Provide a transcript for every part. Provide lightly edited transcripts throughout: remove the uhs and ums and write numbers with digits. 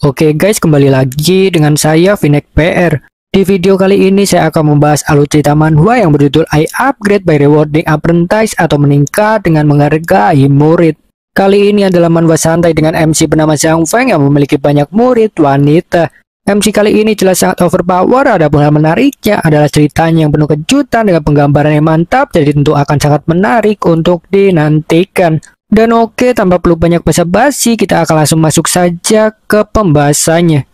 Oke guys, kembali lagi dengan saya Vinek PR. Di video kali ini saya akan membahas alur cerita manhwa yang berjudul I Upgrade by Rewarding Apprentice atau meningkat dengan menghargai murid. Kali ini adalah manhwa santai dengan MC bernama Zhang Feng yang memiliki banyak murid wanita. MC kali ini jelas sangat overpower, adapun hal menariknya adalah ceritanya yang penuh kejutan dengan penggambaran yang mantap, jadi tentu akan sangat menarik untuk dinantikan. Dan oke, tanpa perlu banyak basa-basi, kita akan langsung masuk saja ke pembahasannya.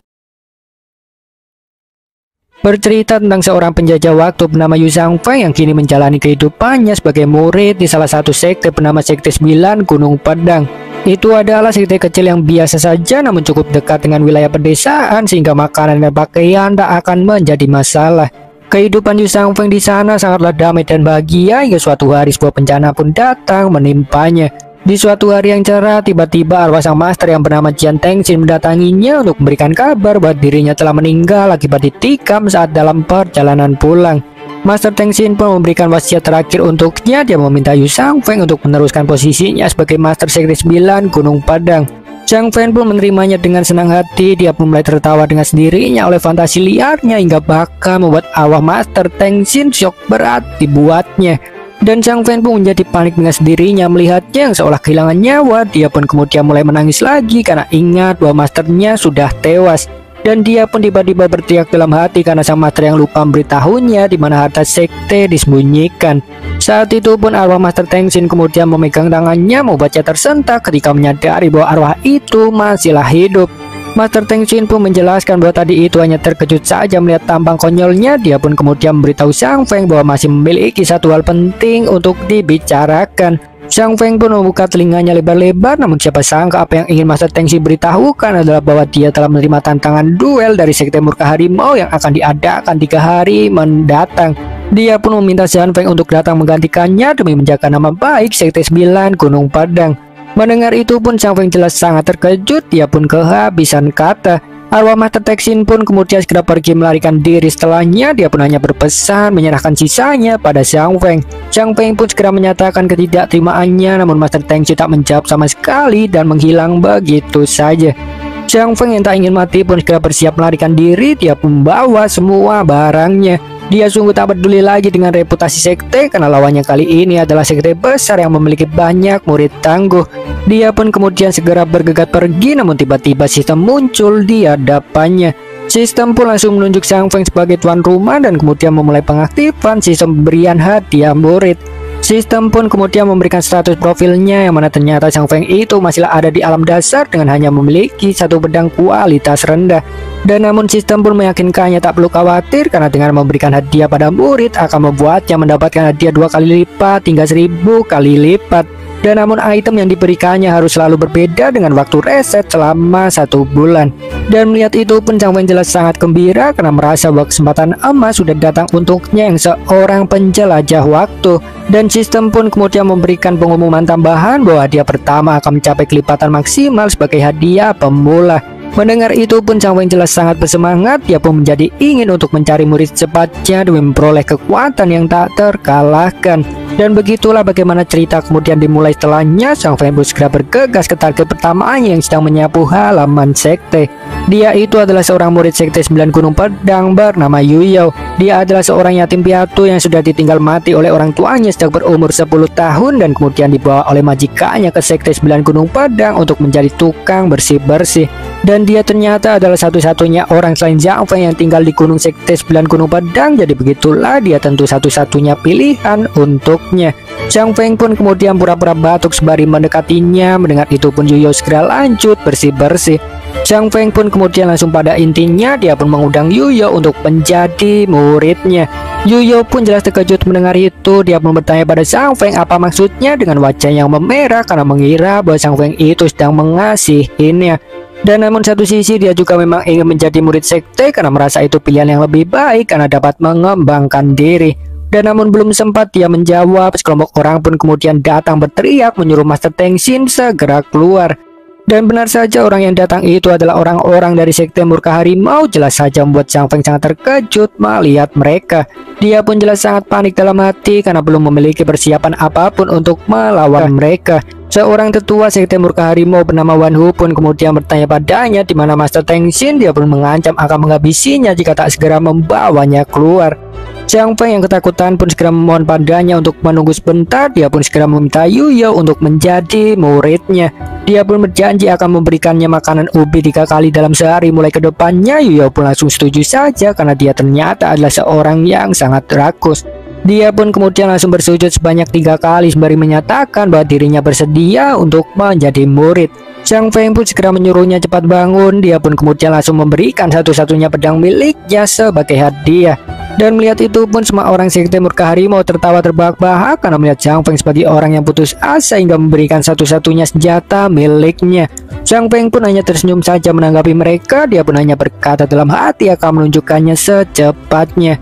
Bercerita tentang seorang penjajah waktu bernama Yu Zhang Feng yang kini menjalani kehidupannya sebagai murid di salah satu sekte bernama Sekte 9 Gunung Pedang. Itu adalah sekte kecil yang biasa saja namun cukup dekat dengan wilayah pedesaan sehingga makanan dan pakaian tak akan menjadi masalah. Kehidupan Yu Zhang Feng di sana sangatlah damai dan bahagia hingga suatu hari sebuah bencana pun datang menimpanya. Di suatu hari yang cerah, tiba-tiba arwah sang master yang bernama Jian Tengxin mendatanginya untuk memberikan kabar bahwa dirinya telah meninggal akibat ditikam saat dalam perjalanan pulang. Master Tengxin pun memberikan wasiat terakhir untuknya. Dia meminta Yu Zhang Feng untuk meneruskan posisinya sebagai Master Sekte 9 Gunung Padang. Zhang Feng pun menerimanya dengan senang hati. Dia pun mulai tertawa dengan sendirinya oleh fantasi liarnya hingga bahkan membuat arwah Master Tengxin syok berat dibuatnya. Dan Zhang Feng pun menjadi panik dengan sendirinya melihatnya yang seolah kehilangan nyawa. Dia pun kemudian mulai menangis lagi karena ingat bahwa masternya sudah tewas. Dan dia pun tiba-tiba berteriak dalam hati karena sang master yang lupa memberitahunya di mana harta sekte disembunyikan. Saat itu pun arwah Master Tengxin kemudian memegang tangannya membuatnya tersentak ketika menyadari bahwa arwah itu masihlah hidup. Master Tengxin pun menjelaskan bahwa tadi itu hanya terkejut saja melihat tampang konyolnya. Dia pun kemudian memberitahu Zhang Feng bahwa masih memiliki satu hal penting untuk dibicarakan. Zhang Feng pun membuka telinganya lebar-lebar, namun siapa sangka apa yang ingin Master Tengxin beritahukan adalah bahwa dia telah menerima tantangan duel dari Sekte Murka Harimau yang akan diadakan 3 hari mendatang. Dia pun meminta Zhang Feng untuk datang menggantikannya demi menjaga nama baik Sekte 9 Gunung Padang. Mendengar itu pun Zhang Feng jelas sangat terkejut. Dia pun kehabisan kata. Arwah Master Tengxin pun kemudian segera pergi melarikan diri. Setelahnya dia pun hanya berpesan menyerahkan sisanya pada Zhang Feng. Zhang Feng pun segera menyatakan ketidakterimaannya, namun Master Tengxin tak menjawab sama sekali dan menghilang begitu saja. Zhang Feng yang tak ingin mati pun segera bersiap melarikan diri. Dia pun membawa semua barangnya. Dia sungguh tak peduli lagi dengan reputasi sekte karena lawannya kali ini adalah sekte besar yang memiliki banyak murid tangguh. Dia pun kemudian segera bergegas pergi, namun tiba-tiba sistem muncul di hadapannya. Sistem pun langsung menunjuk Zhang Feng sebagai tuan rumah dan kemudian memulai pengaktifan sistem pemberian hadiah murid. Sistem pun kemudian memberikan status profilnya yang mana ternyata Zhang Feng itu masih ada di alam dasar dengan hanya memiliki satu pedang kualitas rendah. Dan namun sistem pun meyakinkannya tak perlu khawatir karena dengan memberikan hadiah pada murid akan membuatnya mendapatkan hadiah 2 kali lipat hingga 1000 kali lipat. Dan namun item yang diberikannya harus selalu berbeda dengan waktu reset selama 1 bulan. Dan melihat itu pun Zhang Feng jelas sangat gembira karena merasa bahwa kesempatan emas sudah datang untuknya yang seorang penjelajah waktu. Dan sistem pun kemudian memberikan pengumuman tambahan bahwa hadiah pertama akan mencapai kelipatan maksimal sebagai hadiah pemula. Mendengar itu pun Zhang Feng jelas sangat bersemangat. Dia pun menjadi ingin untuk mencari murid secepatnya demi memperoleh kekuatan yang tak terkalahkan. Dan begitulah bagaimana cerita kemudian dimulai. Setelahnya Zhang Feng pun segera bergegas ke target pertamanya yang sedang menyapu halaman sekte. Dia itu adalah seorang murid Sekte 9 Gunung Pedang bernama Yu Yao. Dia adalah seorang yatim piatu yang sudah ditinggal mati oleh orang tuanya sejak berumur 10 tahun dan kemudian dibawa oleh majikannya ke Sekte 9 Gunung Padang untuk menjadi tukang bersih-bersih. Dan dia ternyata adalah satu-satunya orang selain Zhang Feng yang tinggal di Gunung Sekte 9 Gunung Padang. Jadi begitulah dia tentu satu-satunya pilihan untuknya. Zhang Feng pun kemudian pura-pura batuk sembari mendekatinya. Mendengar itu pun Yu Yao segera lanjut bersih-bersih. Zhang Feng pun kemudian langsung pada intinya. Dia pun mengundang Yu Yao untuk menjadi muridnya. Yu Yao pun jelas terkejut mendengar itu. Dia pun bertanya pada Zhang Feng apa maksudnya dengan wajah yang memerah karena mengira bahwa Zhang Feng itu sedang mengasihinya. Dan namun satu sisi dia juga memang ingin menjadi murid sekte karena merasa itu pilihan yang lebih baik karena dapat mengembangkan diri. Dan namun belum sempat dia menjawab, sekelompok orang pun kemudian datang berteriak menyuruh Master Tengxin segera keluar. Dan benar saja orang yang datang itu adalah orang-orang dari sekte murka harimau. Jelas saja membuat Zhang Feng sangat terkejut melihat mereka. Dia pun jelas sangat panik dalam hati karena belum memiliki persiapan apapun untuk melawan mereka. Seorang tetua sekte murka harimau bernama Wan Hu pun kemudian bertanya padanya di mana Master Teng Xin. Dia pun mengancam akan menghabisinya jika tak segera membawanya keluar. Zhang Feng yang ketakutan pun segera memohon padanya untuk menunggu sebentar. Dia pun segera meminta Yu Yao untuk menjadi muridnya. Dia pun berjanji akan memberikannya makanan ubi 3 kali dalam sehari mulai ke depannya. Yu Yao pun langsung setuju saja karena dia ternyata adalah seorang yang sangat rakus. Dia pun kemudian langsung bersujud sebanyak 3 kali sembari menyatakan bahwa dirinya bersedia untuk menjadi murid. Zhang Feng pun segera menyuruhnya cepat bangun. Dia pun kemudian langsung memberikan satu-satunya pedang miliknya sebagai hadiah. Dan melihat itu pun semua orang sekte murka harimau tertawa terbahak-bahak karena melihat Zhang Feng sebagai orang yang putus asa hingga memberikan satu-satunya senjata miliknya. Zhang Feng pun hanya tersenyum saja menanggapi mereka. Dia pun hanya berkata dalam hati akan menunjukkannya secepatnya.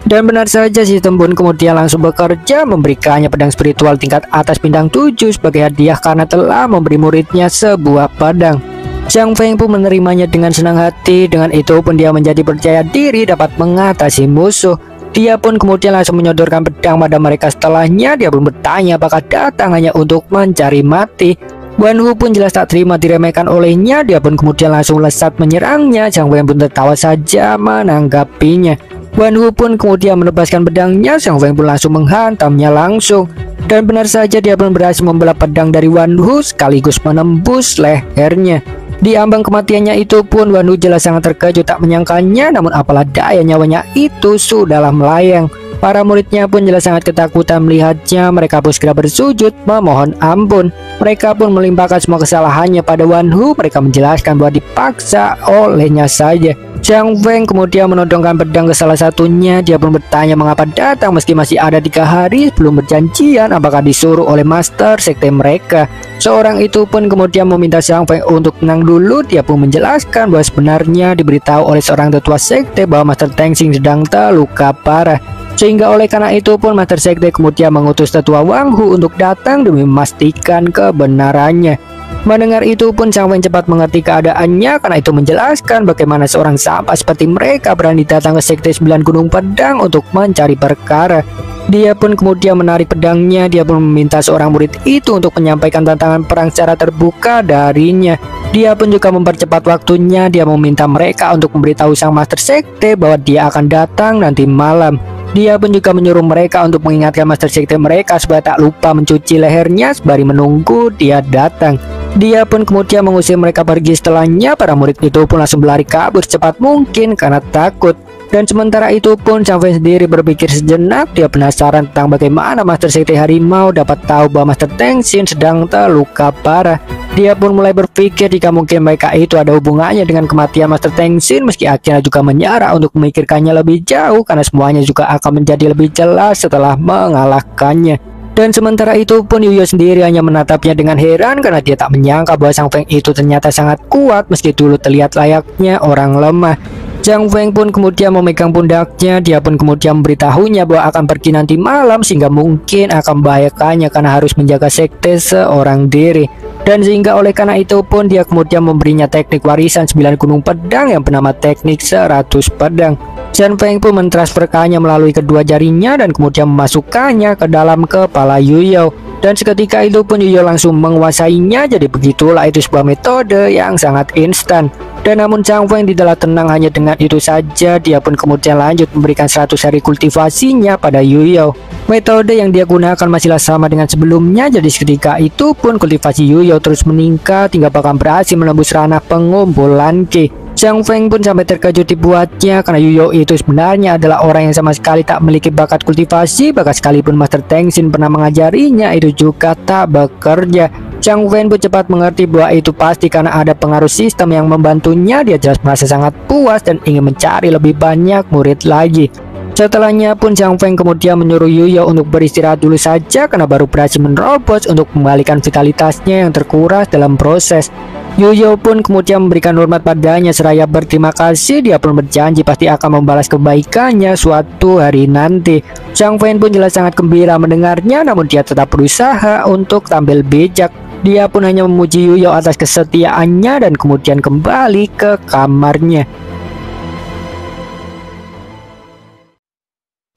Dan benar saja sistem pun kemudian langsung bekerja memberikannya pedang spiritual tingkat atas bintang 7 sebagai hadiah karena telah memberi muridnya sebuah pedang. Zhang Feng pun menerimanya dengan senang hati. Dengan itu pun dia menjadi percaya diri dapat mengatasi musuh. Dia pun kemudian langsung menyodorkan pedang pada mereka. Setelahnya dia pun bertanya apakah datang hanya untuk mencari mati. Wan Hu pun jelas tak terima diremehkan olehnya. Dia pun kemudian langsung lesat menyerangnya. Zhang Feng pun tertawa saja menanggapinya. Wan Hu pun kemudian menebaskan pedangnya. Zhang Feng pun langsung menghantamnya langsung. Dan benar saja dia pun berhasil membelah pedang dari Wan Hu sekaligus menembus lehernya. Di ambang kematiannya itu pun Wan Hu jelas sangat terkejut tak menyangkanya. Namun apalah daya nyawanya itu sudahlah melayang. Para muridnya pun jelas sangat ketakutan melihatnya. Mereka pun segera bersujud memohon ampun. Mereka pun melimpahkan semua kesalahannya pada Wan Hu. Mereka menjelaskan bahwa dipaksa olehnya saja. Zhang Feng kemudian menodongkan pedang ke salah satunya. Dia pun bertanya mengapa datang meski masih ada 3 hari sebelum berjanjian. Apakah disuruh oleh master sekte mereka? Seorang itu pun kemudian meminta Zhang Feng untuk tenang dulu. Dia pun menjelaskan bahwa sebenarnya diberitahu oleh seorang tetua sekte bahwa Master Teng Xin sedang terluka parah. Sehingga oleh karena itu pun Master Sekte kemudian mengutus tetua Wang Hu untuk datang demi memastikan kebenarannya. Mendengar itu pun Zhang Feng cepat mengerti keadaannya karena itu menjelaskan bagaimana seorang sampah seperti mereka berani datang ke Sekte 9 Gunung Pedang untuk mencari perkara. Dia pun kemudian menarik pedangnya. Dia pun meminta seorang murid itu untuk menyampaikan tantangan perang secara terbuka darinya. Dia pun juga mempercepat waktunya. Dia meminta mereka untuk memberitahu sang Master Sekte bahwa dia akan datang nanti malam. Dia pun juga menyuruh mereka untuk mengingatkan Master Sekte mereka supaya tak lupa mencuci lehernya sembari menunggu dia datang. Dia pun kemudian mengusir mereka pergi. Setelahnya para murid itu pun langsung berlari kabur secepat mungkin karena takut. Dan sementara itu pun Zhang Feng sendiri berpikir sejenak. Dia penasaran tentang bagaimana Master Sekte Harimau dapat tahu bahwa Master Teng Xin sedang terluka parah. Dia pun mulai berpikir jika mungkin mereka itu ada hubungannya dengan kematian Master Teng Xin. Meski akhirnya juga menyerah untuk memikirkannya lebih jauh karena semuanya juga akan menjadi lebih jelas setelah mengalahkannya. Dan sementara itu pun Yu Yao sendiri hanya menatapnya dengan heran karena dia tak menyangka bahwa Zhang Feng itu ternyata sangat kuat meski dulu terlihat layaknya orang lemah. Zhang Feng pun kemudian memegang pundaknya. Dia pun kemudian memberitahunya bahwa akan pergi nanti malam sehingga mungkin akan membahayakannya karena harus menjaga sekte seorang diri. Dan sehingga oleh karena itu pun dia kemudian memberinya teknik warisan 9 gunung pedang yang bernama teknik 100 pedang. Zhang Feng pun mentransferkannya melalui kedua jarinya dan kemudian memasukkannya ke dalam kepala Yu Yao. Dan seketika itu pun Yu Yao langsung menguasainya. Jadi begitulah itu sebuah metode yang sangat instan. Dan namun Zhang Feng tidaklah tenang hanya dengan itu saja. Dia pun kemudian lanjut memberikan 100 hari kultivasinya pada Yu Yao. Metode yang dia gunakan masihlah sama dengan sebelumnya. Jadi seketika itu pun kultivasi Yu Yao terus meningkat hingga bahkan berhasil menembus ranah pengumpulan Ki. Zhang Feng pun sampai terkejut dibuatnya karena Yu Yao itu sebenarnya adalah orang yang sama sekali tak memiliki bakat kultivasi. Bahkan sekalipun Master Teng Xin pernah mengajarinya, itu juga tak bekerja. Zhang Feng pun cepat mengerti bahwa itu pasti karena ada pengaruh sistem yang membantunya. Dia jelas merasa sangat puas dan ingin mencari lebih banyak murid lagi. Setelahnya pun Zhang Feng kemudian menyuruh Yu Yao untuk beristirahat dulu saja karena baru berhasil menerobos untuk kembalikan vitalitasnya yang terkuras dalam proses. Yu Yao pun kemudian memberikan hormat padanya seraya berterima kasih. Dia pun berjanji pasti akan membalas kebaikannya suatu hari nanti. Zhang Feng pun jelas sangat gembira mendengarnya, namun dia tetap berusaha untuk tampil bijak. Dia pun hanya memuji Yu Yao atas kesetiaannya dan kemudian kembali ke kamarnya.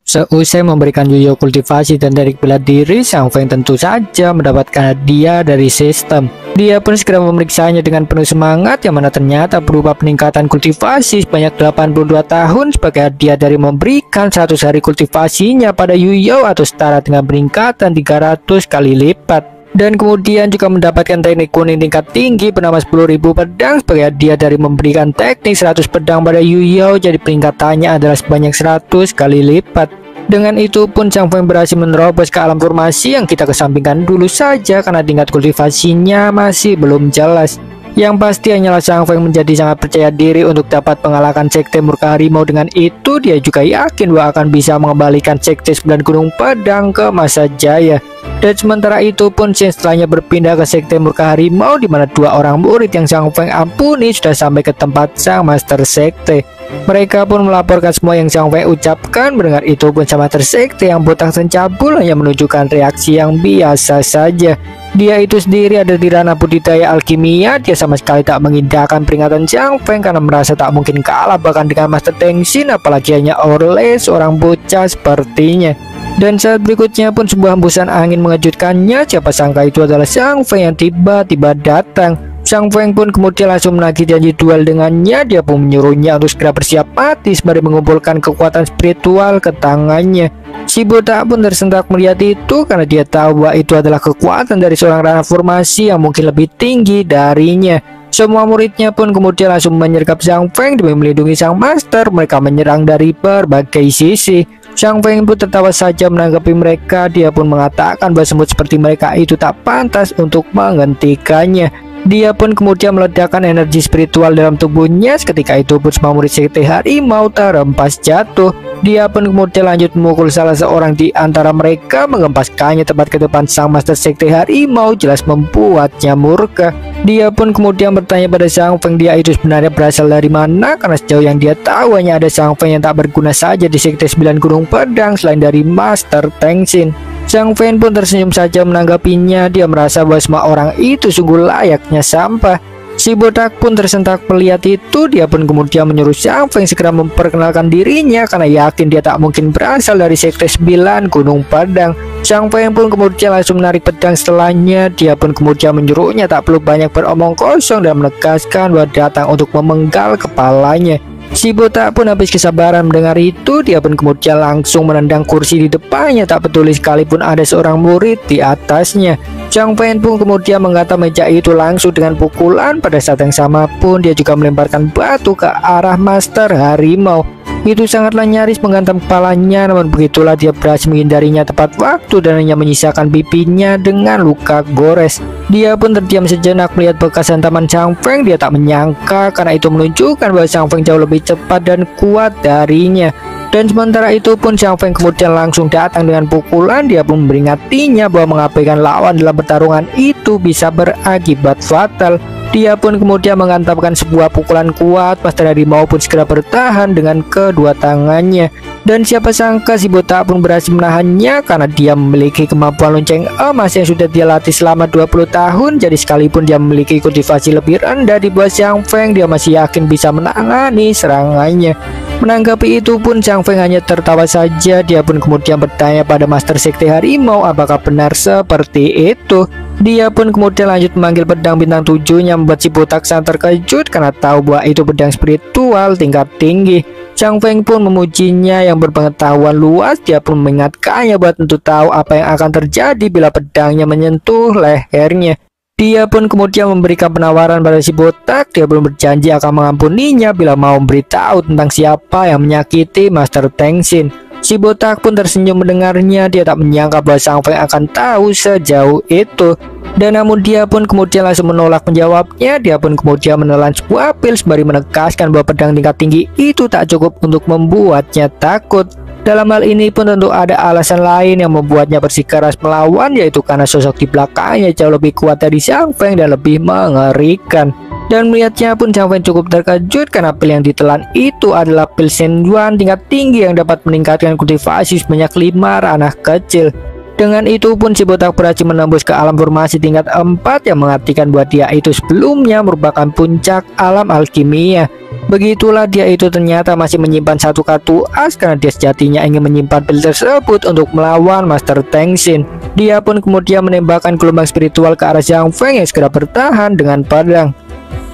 Seusai memberikan Yu Yao kultivasi dan teknik bela diri, Xiang Feng tentu saja mendapatkan hadiah dari sistem. Dia pun segera memeriksanya dengan penuh semangat, yang mana ternyata berupa peningkatan kultivasi sebanyak 82 tahun sebagai hadiah dari memberikan 100 hari kultivasinya pada Yu Yao, atau setara dengan peningkatan 300 kali lipat. Dan kemudian juga mendapatkan teknik kuning tingkat tinggi bernama 10.000 pedang sebagai hadiah dari memberikan teknik 100 pedang pada Yu Yao, jadi peningkatannya adalah sebanyak 100 kali lipat. Dengan itu pun Xiang Feng berhasil menerobos ke alam formasi, yang kita kesampingkan dulu saja karena tingkat kultivasinya masih belum jelas. Yang pasti hanyalah Xiang Feng menjadi sangat percaya diri untuk dapat mengalahkan Sekte Murka Harimau. Dengan itu dia juga yakin bahwa akan bisa mengembalikan Sekte 9 Gunung Pedang ke masa jaya. Dan sementara itu pun Shen setelahnya berpindah ke Sekte Murka Harimau, di mana 2 orang murid yang Xiang Feng ampuni sudah sampai ke tempat sang Master Sekte. Mereka pun melaporkan semua yang Xiang Feng ucapkan. Mendengar itu pun sang Master Sekte yang botak sencabul hanya menunjukkan reaksi yang biasa saja. Dia itu sendiri ada di ranah budidaya alkimia. Dia sama sekali tak mengindahkan peringatan Xiang Feng karena merasa tak mungkin kalah bahkan dengan Master Teng Xin, apalagi hanya oleh seorang bocah sepertinya. Dan saat berikutnya pun sebuah hembusan angin mengejutkannya. Siapa sangka itu adalah Xiang Feng yang tiba-tiba datang. Xiang Feng pun kemudian langsung menagih janji duel dengannya. Dia pun menyuruhnya untuk segera bersiap mati sembari mengumpulkan kekuatan spiritual ke tangannya. Si botak pun tersentak melihat itu karena dia tahu bahwa itu adalah kekuatan dari seorang ranah formasi yang mungkin lebih tinggi darinya. Semua muridnya pun kemudian langsung menyergap Xiang Feng demi melindungi sang master. Mereka menyerang dari berbagai sisi. Xiang Feng pun tertawa saja menanggapi mereka. Dia pun mengatakan bahwa semut seperti mereka itu tak pantas untuk menghentikannya. Dia pun kemudian meledakkan energi spiritual dalam tubuhnya. Seketika itu pun semua murid Sekte Harimau terhempas jatuh. Dia pun kemudian lanjut memukul salah seorang di antara mereka, mengempaskannya tepat ke depan sang Master Sekte Harimau, jelas membuatnya murka. Dia pun kemudian bertanya pada Xiang Feng dia itu sebenarnya berasal dari mana, karena sejauh yang dia tahu hanya ada Xiang Feng yang tak berguna saja di Sekte 9 Gunung Pedang selain dari Master Teng Xin. Xiang Feng pun tersenyum saja menanggapinya. Dia merasa bahwa semua orang itu sungguh layaknya sampah. Si botak pun tersentak melihat itu. Dia pun kemudian menyuruh Xiang Feng segera memperkenalkan dirinya karena yakin dia tak mungkin berasal dari Sekte 9 Gunung Padang. Xiang Feng pun kemudian langsung menarik pedang setelahnya. Dia pun kemudian menyuruhnya tak perlu banyak beromong kosong dan menegaskan bahwa datang untuk memenggal kepalanya. Si botak pun habis kesabaran mendengar itu. Dia pun kemudian langsung menendang kursi di depannya, tak peduli sekalipun ada seorang murid di atasnya. Xiang Feng pun kemudian menghantam meja itu langsung dengan pukulan. Pada saat yang sama pun dia juga melemparkan batu ke arah Master Harimau. Itu sangatlah nyaris menghantam kepalanya, namun begitulah dia berhasil menghindarinya tepat waktu dan hanya menyisakan pipinya dengan luka gores. Dia pun terdiam sejenak melihat bekas hantaman Xiang Feng. Dia tak menyangka karena itu menunjukkan bahwa Xiang Feng jauh lebih cepat dan kuat darinya. Dan sementara itu pun Xiang Feng kemudian langsung datang dengan pukulan. Dia pun memperingatinya bahwa mengabaikan lawan dalam pertarungan itu bisa berakibat fatal. Dia pun kemudian menghantamkan sebuah pukulan kuat. Master Harimau pun segera bertahan dengan kedua tangannya. Dan siapa sangka si botak pun berhasil menahannya karena dia memiliki kemampuan lonceng emas yang sudah dia latih selama 20 tahun. Jadi sekalipun dia memiliki kultivasi lebih rendah di bawah Xiang Feng, dia masih yakin bisa menangani serangannya. Menanggapi itu pun Xiang Feng hanya tertawa saja. Dia pun kemudian bertanya pada Master Sekte Harimau apakah benar seperti itu. Dia pun kemudian lanjut memanggil pedang bintang 7-nya, membuat si botak sangat terkejut karena tahu bahwa itu pedang spiritual tingkat tinggi. Xiang Feng pun memujinya yang berpengetahuan luas. Dia pun mengingatkannya bahwa tentu tahu apa yang akan terjadi bila pedangnya menyentuh lehernya. Dia pun kemudian memberikan penawaran pada si botak. Dia pun berjanji akan mengampuninya bila mau memberitahu tentang siapa yang menyakiti Master Teng Xin. Si botak pun tersenyum mendengarnya. Dia tak menyangka bahwa Xiang Feng akan tahu sejauh itu. Dan namun dia pun kemudian langsung menolak menjawabnya. Dia pun kemudian menelan sebuah pil sembari menegaskan bahwa pedang tingkat tinggi itu tak cukup untuk membuatnya takut. Dalam hal ini pun tentu ada alasan lain yang membuatnya bersikeras melawan, yaitu karena sosok di belakangnya jauh lebih kuat dari Xiang Feng dan lebih mengerikan. Dan melihatnya pun Xiang Feng cukup terkejut karena pil yang ditelan itu adalah pil Shen Yuan tingkat tinggi yang dapat meningkatkan kultivasi sebanyak 5 ranah kecil. Dengan itu pun si botak berhasil menembus ke alam formasi tingkat 4 yang mengartikan bahwa dia itu sebelumnya merupakan puncak alam alkimia. Begitulah dia itu ternyata masih menyimpan satu kartu as karena dia sejatinya ingin menyimpan pil tersebut untuk melawan Master Tenshin. Dia pun kemudian menembakkan gelombang spiritual ke arah Zhang Feng yang segera bertahan dengan pedang.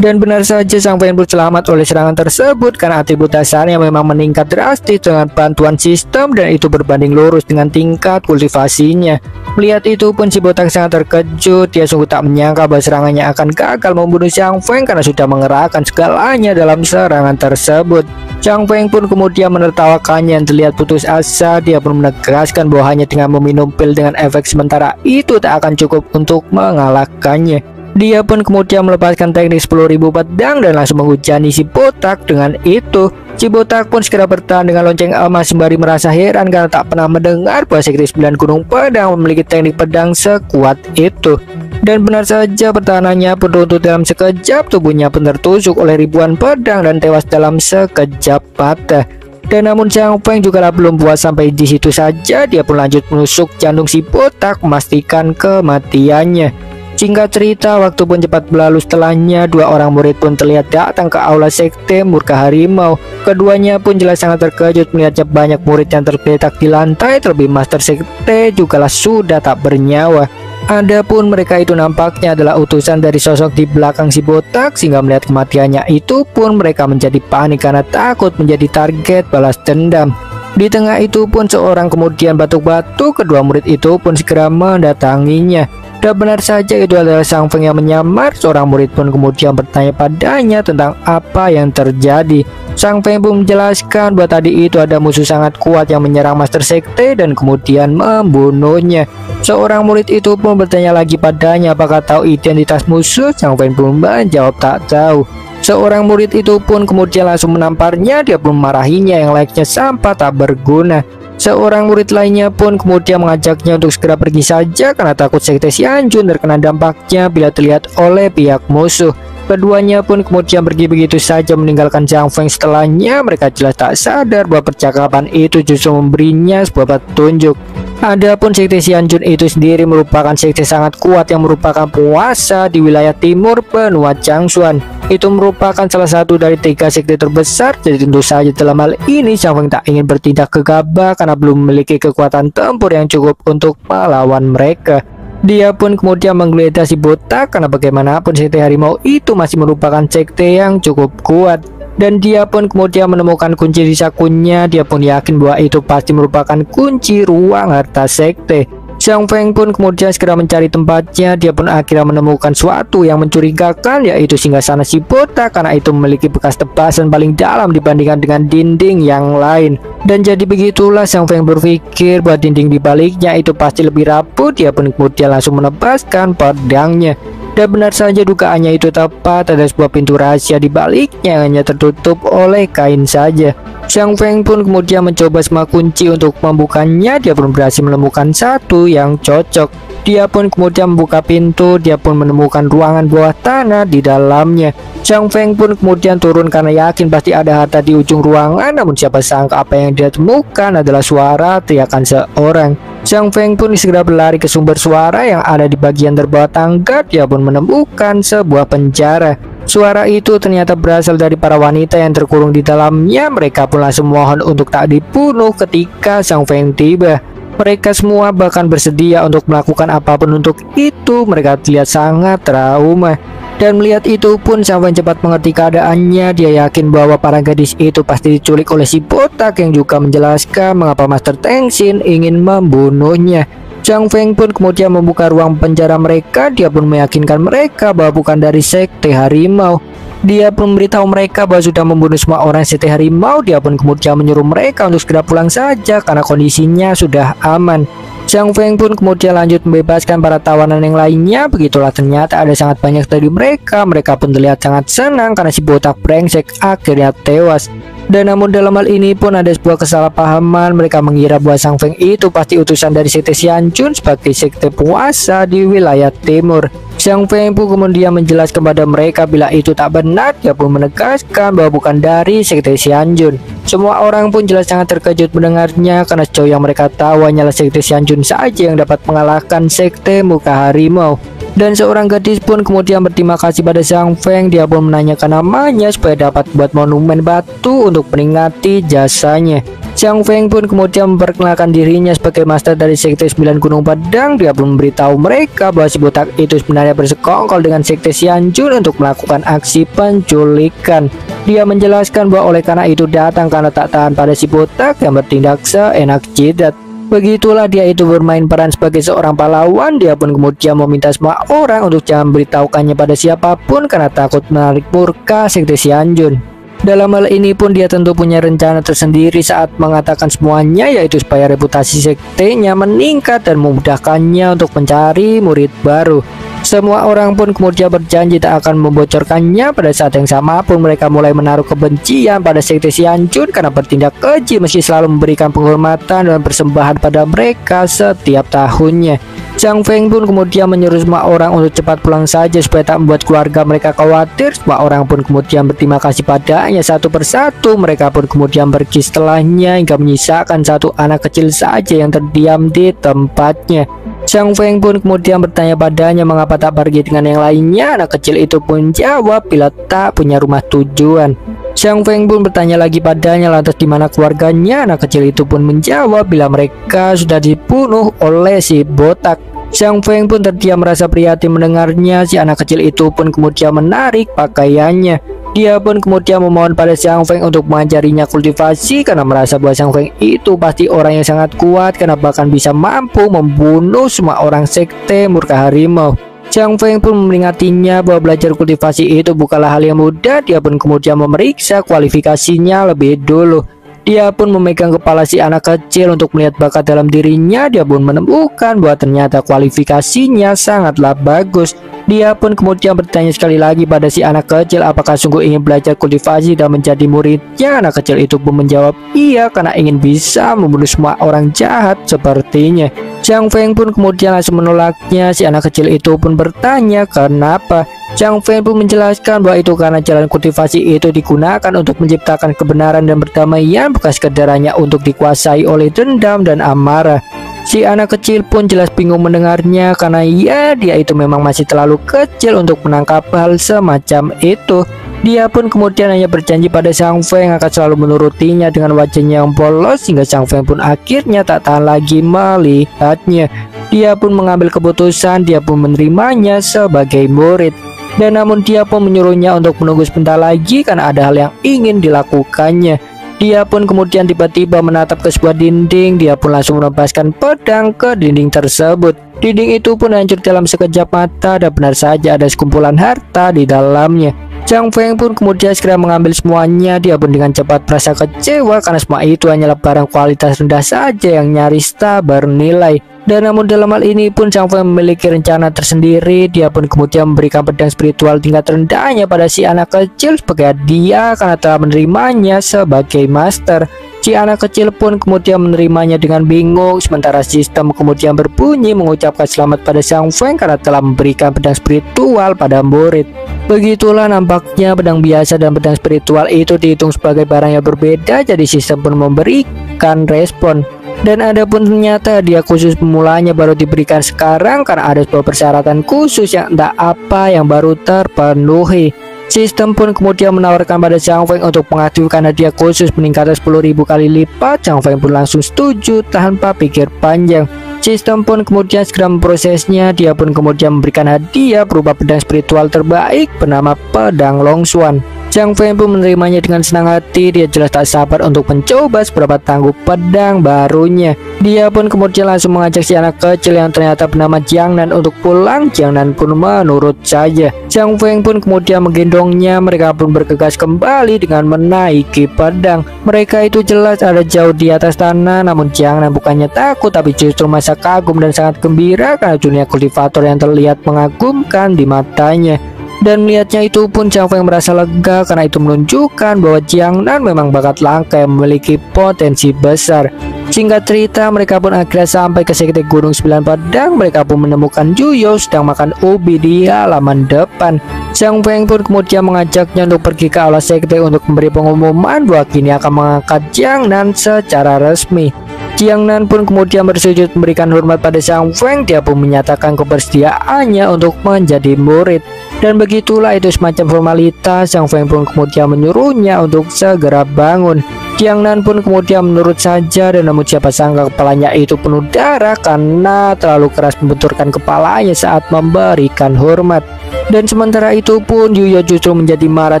Dan benar saja Zhang Feng pun selamat oleh serangan tersebut karena atribut dasarnya memang meningkat drastis dengan bantuan sistem dan itu berbanding lurus dengan tingkat kultivasinya. Melihat itu pun si botak sangat terkejut, dia sungguh tak menyangka bahwa serangannya akan gagal membunuh Zhang Feng karena sudah mengerahkan segalanya dalam serangan tersebut. Zhang Feng pun kemudian menertawakannya yang terlihat putus asa. Dia pun menegaskan bahwa hanya dengan meminum pil dengan efek sementara itu tak akan cukup untuk mengalahkannya. Dia pun kemudian melepaskan teknik 10.000 pedang dan langsung menghujani si botak. Dengan itu si botak pun segera bertahan dengan lonceng emas sembari merasa heran karena tak pernah mendengar bahwa Sekte 9 Gunung Pedang memiliki teknik pedang sekuat itu. Dan benar saja pertahanannya pun runtuh dalam sekejap, tubuhnya pun tertusuk oleh ribuan pedang dan tewas dalam sekejap mata. Dan namun Zhang Feng juga belum puas sampai di situ saja, dia pun lanjut menusuk jantung si botak memastikan kematiannya. Singkat cerita, waktu pun cepat berlalu. Setelahnya, dua orang murid pun terlihat datang ke aula sekte Murka Harimau. Keduanya pun jelas sangat terkejut melihatnya banyak murid yang tergeletak di lantai, terlebih Master Sekte jugalah sudah tak bernyawa. Adapun mereka itu nampaknya adalah utusan dari sosok di belakang si botak, sehingga melihat kematiannya itu pun mereka menjadi panik karena takut menjadi target balas dendam. Di tengah itu pun seorang kemudian batuk-batuk, kedua murid itu pun segera mendatanginya. Dan benar saja itu adalah Zhang Feng yang menyamar. Seorang murid pun kemudian bertanya padanya tentang apa yang terjadi. Zhang Feng pun menjelaskan bahwa tadi itu ada musuh sangat kuat yang menyerang Master Sekte dan kemudian membunuhnya. Seorang murid itu pun bertanya lagi padanya apakah tahu identitas musuh. Zhang Feng pun menjawab tak tahu. Seorang murid itu pun kemudian langsung menamparnya. Dia pun memarahinya yang layaknya sampah tak berguna. Seorang murid lainnya pun kemudian mengajaknya untuk segera pergi saja karena takut Sekte Xianjun terkena dampaknya bila terlihat oleh pihak musuh. Keduanya pun kemudian pergi begitu saja meninggalkan Zhang Feng. Setelahnya mereka jelas tak sadar bahwa percakapan itu justru memberinya sebuah petunjuk. Adapun Sekte Xianjun itu sendiri merupakan sekte sangat kuat yang merupakan penguasa di wilayah timur benua Changshuan. Itu merupakan salah satu dari 3 sekte terbesar, jadi tentu saja dalam hal ini Zhang Feng tak ingin bertindak gegabah karena belum memiliki kekuatan tempur yang cukup untuk melawan mereka. Dia pun kemudian menggeledah si botak karena bagaimanapun Sekte Harimau itu masih merupakan sekte yang cukup kuat. Dan dia pun kemudian menemukan kunci di sakunya. Dia pun yakin bahwa itu pasti merupakan kunci ruang harta sekte. Zhang Feng pun kemudian segera mencari tempatnya. Dia pun akhirnya menemukan suatu yang mencurigakan, yaitu singgasana si botak karena itu memiliki bekas tebasan paling dalam dibandingkan dengan dinding yang lain. Dan jadi begitulah Zhang Feng berpikir bahwa dinding di baliknya itu pasti lebih rapuh. Dia pun kemudian langsung menebaskan pedangnya. Dan benar saja dugaannya itu tepat, ada sebuah pintu rahasia di baliknya yang hanya tertutup oleh kain saja. Zhang Feng pun kemudian mencoba semua kunci untuk membukanya. Dia pun berhasil menemukan satu yang cocok. Dia pun kemudian membuka pintu. Dia pun menemukan ruangan bawah tanah di dalamnya. Zhang Feng pun kemudian turun karena yakin pasti ada harta di ujung ruangan. Namun siapa sangka apa yang dia temukan adalah suara teriakan seorang. Zhang Feng pun segera berlari ke sumber suara yang ada di bagian terbawah tangga. Dia pun menemukan sebuah penjara. Suara itu ternyata berasal dari para wanita yang terkurung di dalamnya. Mereka pun langsung mohon untuk tak dibunuh ketika Zhang Feng tiba. Mereka semua bahkan bersedia untuk melakukan apapun untuk itu. Mereka terlihat sangat trauma. Dan melihat itu pun Zhang Feng cepat mengerti keadaannya. Dia yakin bahwa para gadis itu pasti diculik oleh si botak yang juga menjelaskan mengapa Master Tenshin ingin membunuhnya. Zhang Feng pun kemudian membuka ruang penjara mereka. Dia pun meyakinkan mereka bahwa bukan dari Sekte Harimau. Dia pun memberitahu mereka bahwa sudah membunuh semua orang Sekte Harimau. Dia pun kemudian menyuruh mereka untuk segera pulang saja karena kondisinya sudah aman. Zhang Feng pun kemudian lanjut membebaskan para tawanan yang lainnya. Begitulah ternyata ada sangat banyak dari mereka. Mereka pun terlihat sangat senang karena si botak brengsek akhirnya tewas. Dan namun dalam hal ini pun ada sebuah kesalahpahaman. Mereka mengira bahwa Zhang Feng itu pasti utusan dari Sekte Xianjun sebagai sekte penguasa di wilayah timur. Xiang Feng pun kemudian menjelaskan kepada mereka bila itu tak benar. Dia pun menegaskan bahwa bukan dari sekte Xianjun. Semua orang pun jelas sangat terkejut mendengarnya, karena sejauh yang mereka tahu hanyalah sekte Xianjun saja yang dapat mengalahkan sekte muka harimau. Dan seorang gadis pun kemudian berterima kasih pada Xiang Feng. Dia pun menanyakan namanya supaya dapat buat monumen batu untuk peringati jasanya. Xiang Feng pun kemudian memperkenalkan dirinya sebagai master dari sekte 9 Gunung Padang. Dia pun memberitahu mereka bahwa si botak itu sebenarnya bersekongkol dengan sekte Xianjun untuk melakukan aksi penculikan. Dia menjelaskan bahwa oleh karena itu datang karena tak tahan pada si botak yang bertindak seenak jidat. Begitulah dia itu bermain peran sebagai seorang pahlawan. Dia pun kemudian meminta semua orang untuk jangan memberitahukannya pada siapapun karena takut menarik murka sekte Xianjun. Dalam hal ini pun dia tentu punya rencana tersendiri saat mengatakan semuanya, yaitu supaya reputasi sektenya meningkat dan memudahkannya untuk mencari murid baru. Semua orang pun kemudian berjanji tak akan membocorkannya. Pada saat yang sama pun mereka mulai menaruh kebencian pada sekte Xianjun karena bertindak keji meski selalu memberikan penghormatan dan persembahan pada mereka setiap tahunnya. Xiang Feng pun kemudian menyuruh semua orang untuk cepat pulang saja supaya tak membuat keluarga mereka khawatir. Semua orang pun kemudian berterima kasih padanya satu persatu. Mereka pun kemudian pergi setelahnya hingga menyisakan satu anak kecil saja yang terdiam di tempatnya. Xiang Feng pun kemudian bertanya padanya mengapa tak pergi dengan yang lainnya. Anak kecil itu pun jawab bila tak punya rumah tujuan. Xiang Feng pun bertanya lagi padanya lantas di mana keluarganya. Anak kecil itu pun menjawab bila mereka sudah dibunuh oleh si botak. Xiang Feng pun terdiam merasa prihatin mendengarnya. Si anak kecil itu pun kemudian menarik pakaiannya. Dia pun kemudian memohon pada Xiang Feng untuk mengajarinya kultivasi karena merasa bahwa Xiang Feng itu pasti orang yang sangat kuat karena bahkan bisa mampu membunuh semua orang sekte murka harimau. Xiang Feng pun memperingatinya bahwa belajar kultivasi itu bukanlah hal yang mudah. Dia pun kemudian memeriksa kualifikasinya lebih dulu. Dia pun memegang kepala si anak kecil untuk melihat bakat dalam dirinya. Dia pun menemukan bahwa ternyata kualifikasinya sangatlah bagus. Dia pun kemudian bertanya sekali lagi pada si anak kecil apakah sungguh ingin belajar kultivasi dan menjadi muridnya. Anak kecil itu pun menjawab iya karena ingin bisa membunuh semua orang jahat sepertinya. Xiang Feng pun kemudian langsung menolaknya. Si anak kecil itu pun bertanya kenapa. Xiang Feng pun menjelaskan bahwa itu karena jalan kultivasi itu digunakan untuk menciptakan kebenaran dan perdamaian, bukan sekedar hanya untuk dikuasai oleh dendam dan amarah. Si anak kecil pun jelas bingung mendengarnya karena ya dia itu memang masih terlalu kecil untuk menangkap hal semacam itu. Dia pun kemudian hanya berjanji pada Xiang Feng akan selalu menurutinya dengan wajahnya yang polos hingga Xiang Feng pun akhirnya tak tahan lagi melihatnya. Dia pun mengambil keputusan. Dia pun menerimanya sebagai murid. Dan namun dia pun menyuruhnya untuk menunggu sebentar lagi karena ada hal yang ingin dilakukannya. Dia pun kemudian tiba-tiba menatap ke sebuah dinding. Dia pun langsung melepaskan pedang ke dinding tersebut. Dinding itu pun hancur dalam sekejap mata dan benar saja ada sekumpulan harta di dalamnya. Xiang Feng pun kemudian segera mengambil semuanya. Dia pun dengan cepat merasa kecewa karena semua itu hanyalah barang kualitas rendah saja yang nyaris tak bernilai. Dan namun dalam hal ini pun Xiang Feng memiliki rencana tersendiri. Dia pun kemudian memberikan pedang spiritual tingkat rendahnya pada si anak kecil sebagai hadiah karena telah menerimanya sebagai master. Si anak kecil pun kemudian menerimanya dengan bingung. Sementara sistem kemudian berbunyi mengucapkan selamat pada Xiang Feng karena telah memberikan pedang spiritual pada murid. Begitulah nampaknya pedang biasa dan pedang spiritual itu dihitung sebagai barang yang berbeda. Jadi sistem pun memberikan respon. Dan ada pun ternyata hadiah khusus pemulanya baru diberikan sekarang karena ada sebuah persyaratan khusus yang entah apa yang baru terpenuhi. Sistem pun kemudian menawarkan pada Xiang Feng untuk mengaktifkan hadiah khusus meningkat 10.000 kali lipat. Xiang Feng pun langsung setuju tanpa pikir panjang. Sistem pun kemudian segera memprosesnya. Dia pun kemudian memberikan hadiah berupa pedang spiritual terbaik bernama pedang Longshuan. Xiang Feng pun menerimanya dengan senang hati. Dia jelas tak sabar untuk mencoba seberapa tangguh pedang barunya. Dia pun kemudian langsung mengajak si anak kecil yang ternyata bernama Jiangnan untuk pulang. Jiangnan pun menurut saja. Xiang Feng pun kemudian menggendongnya. Mereka pun bergegas kembali dengan menaiki pedang. Mereka itu jelas ada jauh di atas tanah. Namun Jiangnan bukannya takut tapi justru masa kagum dan sangat gembira karena dunia kultivator yang terlihat mengagumkan di matanya. Dan melihatnya itu pun Zhang Feng merasa lega karena itu menunjukkan bahwa Jiang Nan memang bakat langka yang memiliki potensi besar. Singkat cerita, mereka pun akhirnya sampai ke sekte Gunung 9 Pedang. Mereka pun menemukan Yuyo sedang makan ubi di halaman depan. Zhang Feng pun kemudian mengajaknya untuk pergi ke aula sekte untuk memberi pengumuman bahwa kini akan mengangkat Jiang Nan secara resmi. Jiang Nan pun kemudian bersujud memberikan hormat pada Zhang Feng. Dia pun menyatakan kebersediaannya untuk menjadi murid. Dan begitulah itu semacam formalitas. Zhang Feng pun kemudian menyuruhnya untuk segera bangun. Jiang Nan pun kemudian menurut saja, dan namun siapa sangka kepalanya itu penuh darah karena terlalu keras membenturkan kepalanya saat memberikan hormat. Dan sementara itu pun Yuyo justru menjadi marah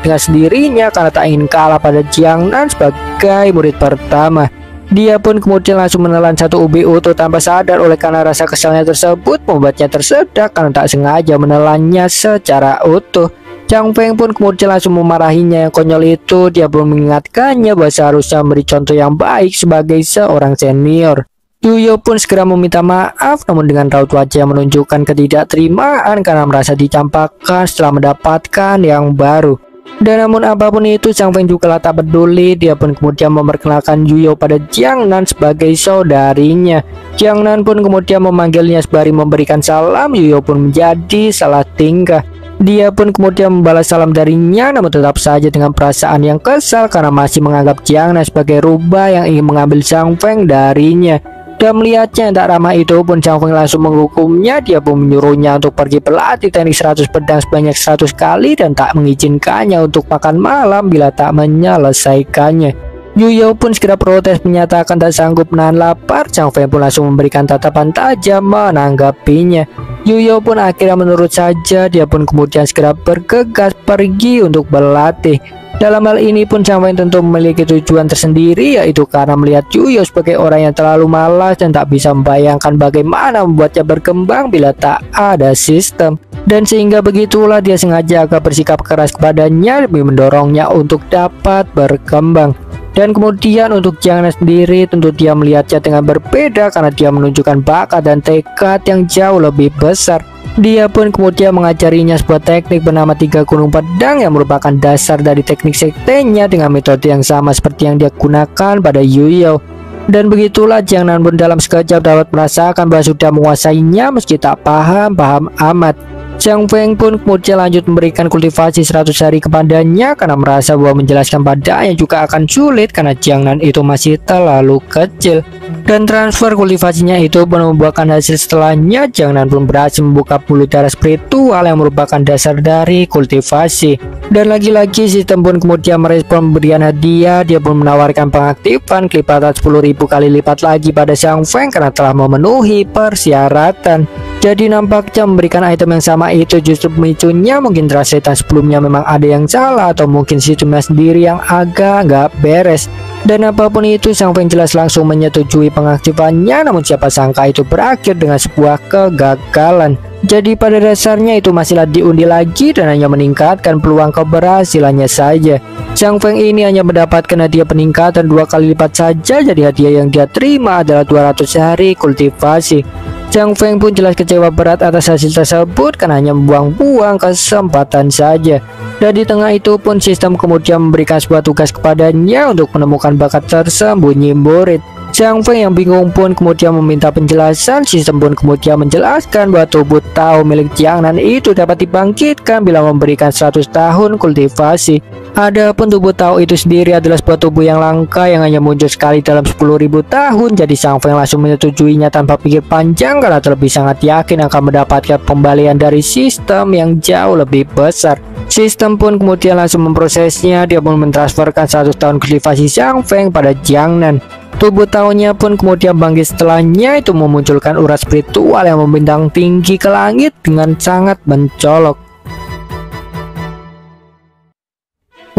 dengan sendirinya karena tak ingin kalah pada Jiang Nan sebagai murid pertama. Dia pun kemudian langsung menelan satu ubi utuh tanpa sadar, oleh karena rasa kesalnya tersebut membuatnya tersedak karena tak sengaja menelannya secara utuh. Zhang Feng pun kemudian langsung memarahinya yang konyol itu. Dia pun mengingatkannya bahwa seharusnya memberi contoh yang baik sebagai seorang senior. Yuyo pun segera meminta maaf, namun dengan raut wajah yang menunjukkan ketidakterimaan karena merasa dicampakkan setelah mendapatkan yang baru. Dan namun apapun itu, Zhang Feng juga tak peduli. Dia pun kemudian memperkenalkan Yuyo pada Jiang Nan sebagai saudarinya. Jiang Nan pun kemudian memanggilnya sembari memberikan salam. Yuyo pun menjadi salah tingkah. Dia pun kemudian membalas salam darinya, namun tetap saja dengan perasaan yang kesal karena masih menganggap Jiang Nan sebagai rubah yang ingin mengambil Zhang Feng darinya. Dan melihatnya yang tak ramah itu pun, Zhang Feng langsung menghukumnya. Dia pun menyuruhnya untuk pergi berlatih teknik 100 pedang sebanyak 100 kali dan tak mengizinkannya untuk makan malam bila tak menyelesaikannya. Yuyo pun segera protes menyatakan tak sanggup menahan lapar. Zhang Feng pun langsung memberikan tatapan tajam menanggapinya. Yuyo pun akhirnya menurut saja. Dia pun kemudian segera bergegas pergi untuk berlatih. Dalam hal ini pun Zhang Feng tentu memiliki tujuan tersendiri, yaitu karena melihat Yuyo sebagai orang yang terlalu malas dan tak bisa membayangkan bagaimana membuatnya berkembang bila tak ada sistem. Dan sehingga begitulah dia sengaja agak bersikap keras kepadanya demi mendorongnya untuk dapat berkembang. Dan kemudian untuk Jiang Nan sendiri, tentu dia melihatnya dengan berbeda karena dia menunjukkan bakat dan tekad yang jauh lebih besar. Dia pun kemudian mengajarinya sebuah teknik bernama 3 Gunung Pedang yang merupakan dasar dari teknik sektenya dengan metode yang sama seperti yang dia gunakan pada Yuyo. Dan begitulah Jiang Nan pun dalam sekejap dapat merasakan bahwa sudah menguasainya meski tak paham amat. Zhang Feng pun kemudian lanjut memberikan kultivasi 100 hari kepadanya karena merasa bahwa menjelaskan padanya juga akan sulit karena Jiang Nan itu masih terlalu kecil. Dan transfer kultivasinya itu pun membuahkan hasil. Setelahnya Jiang Nan pun berhasil membuka bulu darah spiritual yang merupakan dasar dari kultivasi. Dan lagi-lagi sistem pun kemudian merespon pemberian hadiah. Dia pun menawarkan pengaktifan kelipatan 10.000 kali lipat lagi pada Zhang Feng karena telah memenuhi persyaratan. Jadi nampaknya memberikan item yang sama itu justru pemicunya. Mungkin translation sebelumnya memang ada yang salah, atau mungkin sistemnya sendiri yang agak nggak beres. Dan apapun itu, Zhang Feng jelas langsung menyetujui pengaktifannya, namun siapa sangka itu berakhir dengan sebuah kegagalan. Jadi pada dasarnya itu masihlah diundi lagi dan hanya meningkatkan peluang keberhasilannya saja. Zhang Feng ini hanya mendapatkan hadiah peningkatan 2 kali lipat saja. Jadi hadiah yang dia terima adalah 200 hari kultivasi. Zhang Feng pun jelas kecewa berat atas hasil tersebut karena hanya membuang-buang kesempatan saja. Dan di tengah itu pun sistem kemudian memberikan sebuah tugas kepadanya untuk menemukan bakat tersembunyi murid. Zhang Feng yang bingung pun kemudian meminta penjelasan. Sistem pun kemudian menjelaskan bahwa tubuh Tao milik Jiang Nan itu dapat dibangkitkan bila memberikan 100 tahun kultivasi. Adapun tubuh Tao itu sendiri adalah sebuah tubuh yang langka yang hanya muncul sekali dalam 10.000 tahun. Jadi Zhang Feng langsung menyetujuinya tanpa pikir panjang karena terlebih sangat yakin akan mendapatkan pembalian dari sistem yang jauh lebih besar. Sistem pun kemudian langsung memprosesnya. Dia pun mentransferkan 100 tahun kultivasi Zhang Feng pada Jiang Nan. Tubuh Taonya pun kemudian bangkit. Setelahnya itu memunculkan urat spiritual yang membentang tinggi ke langit dengan sangat mencolok.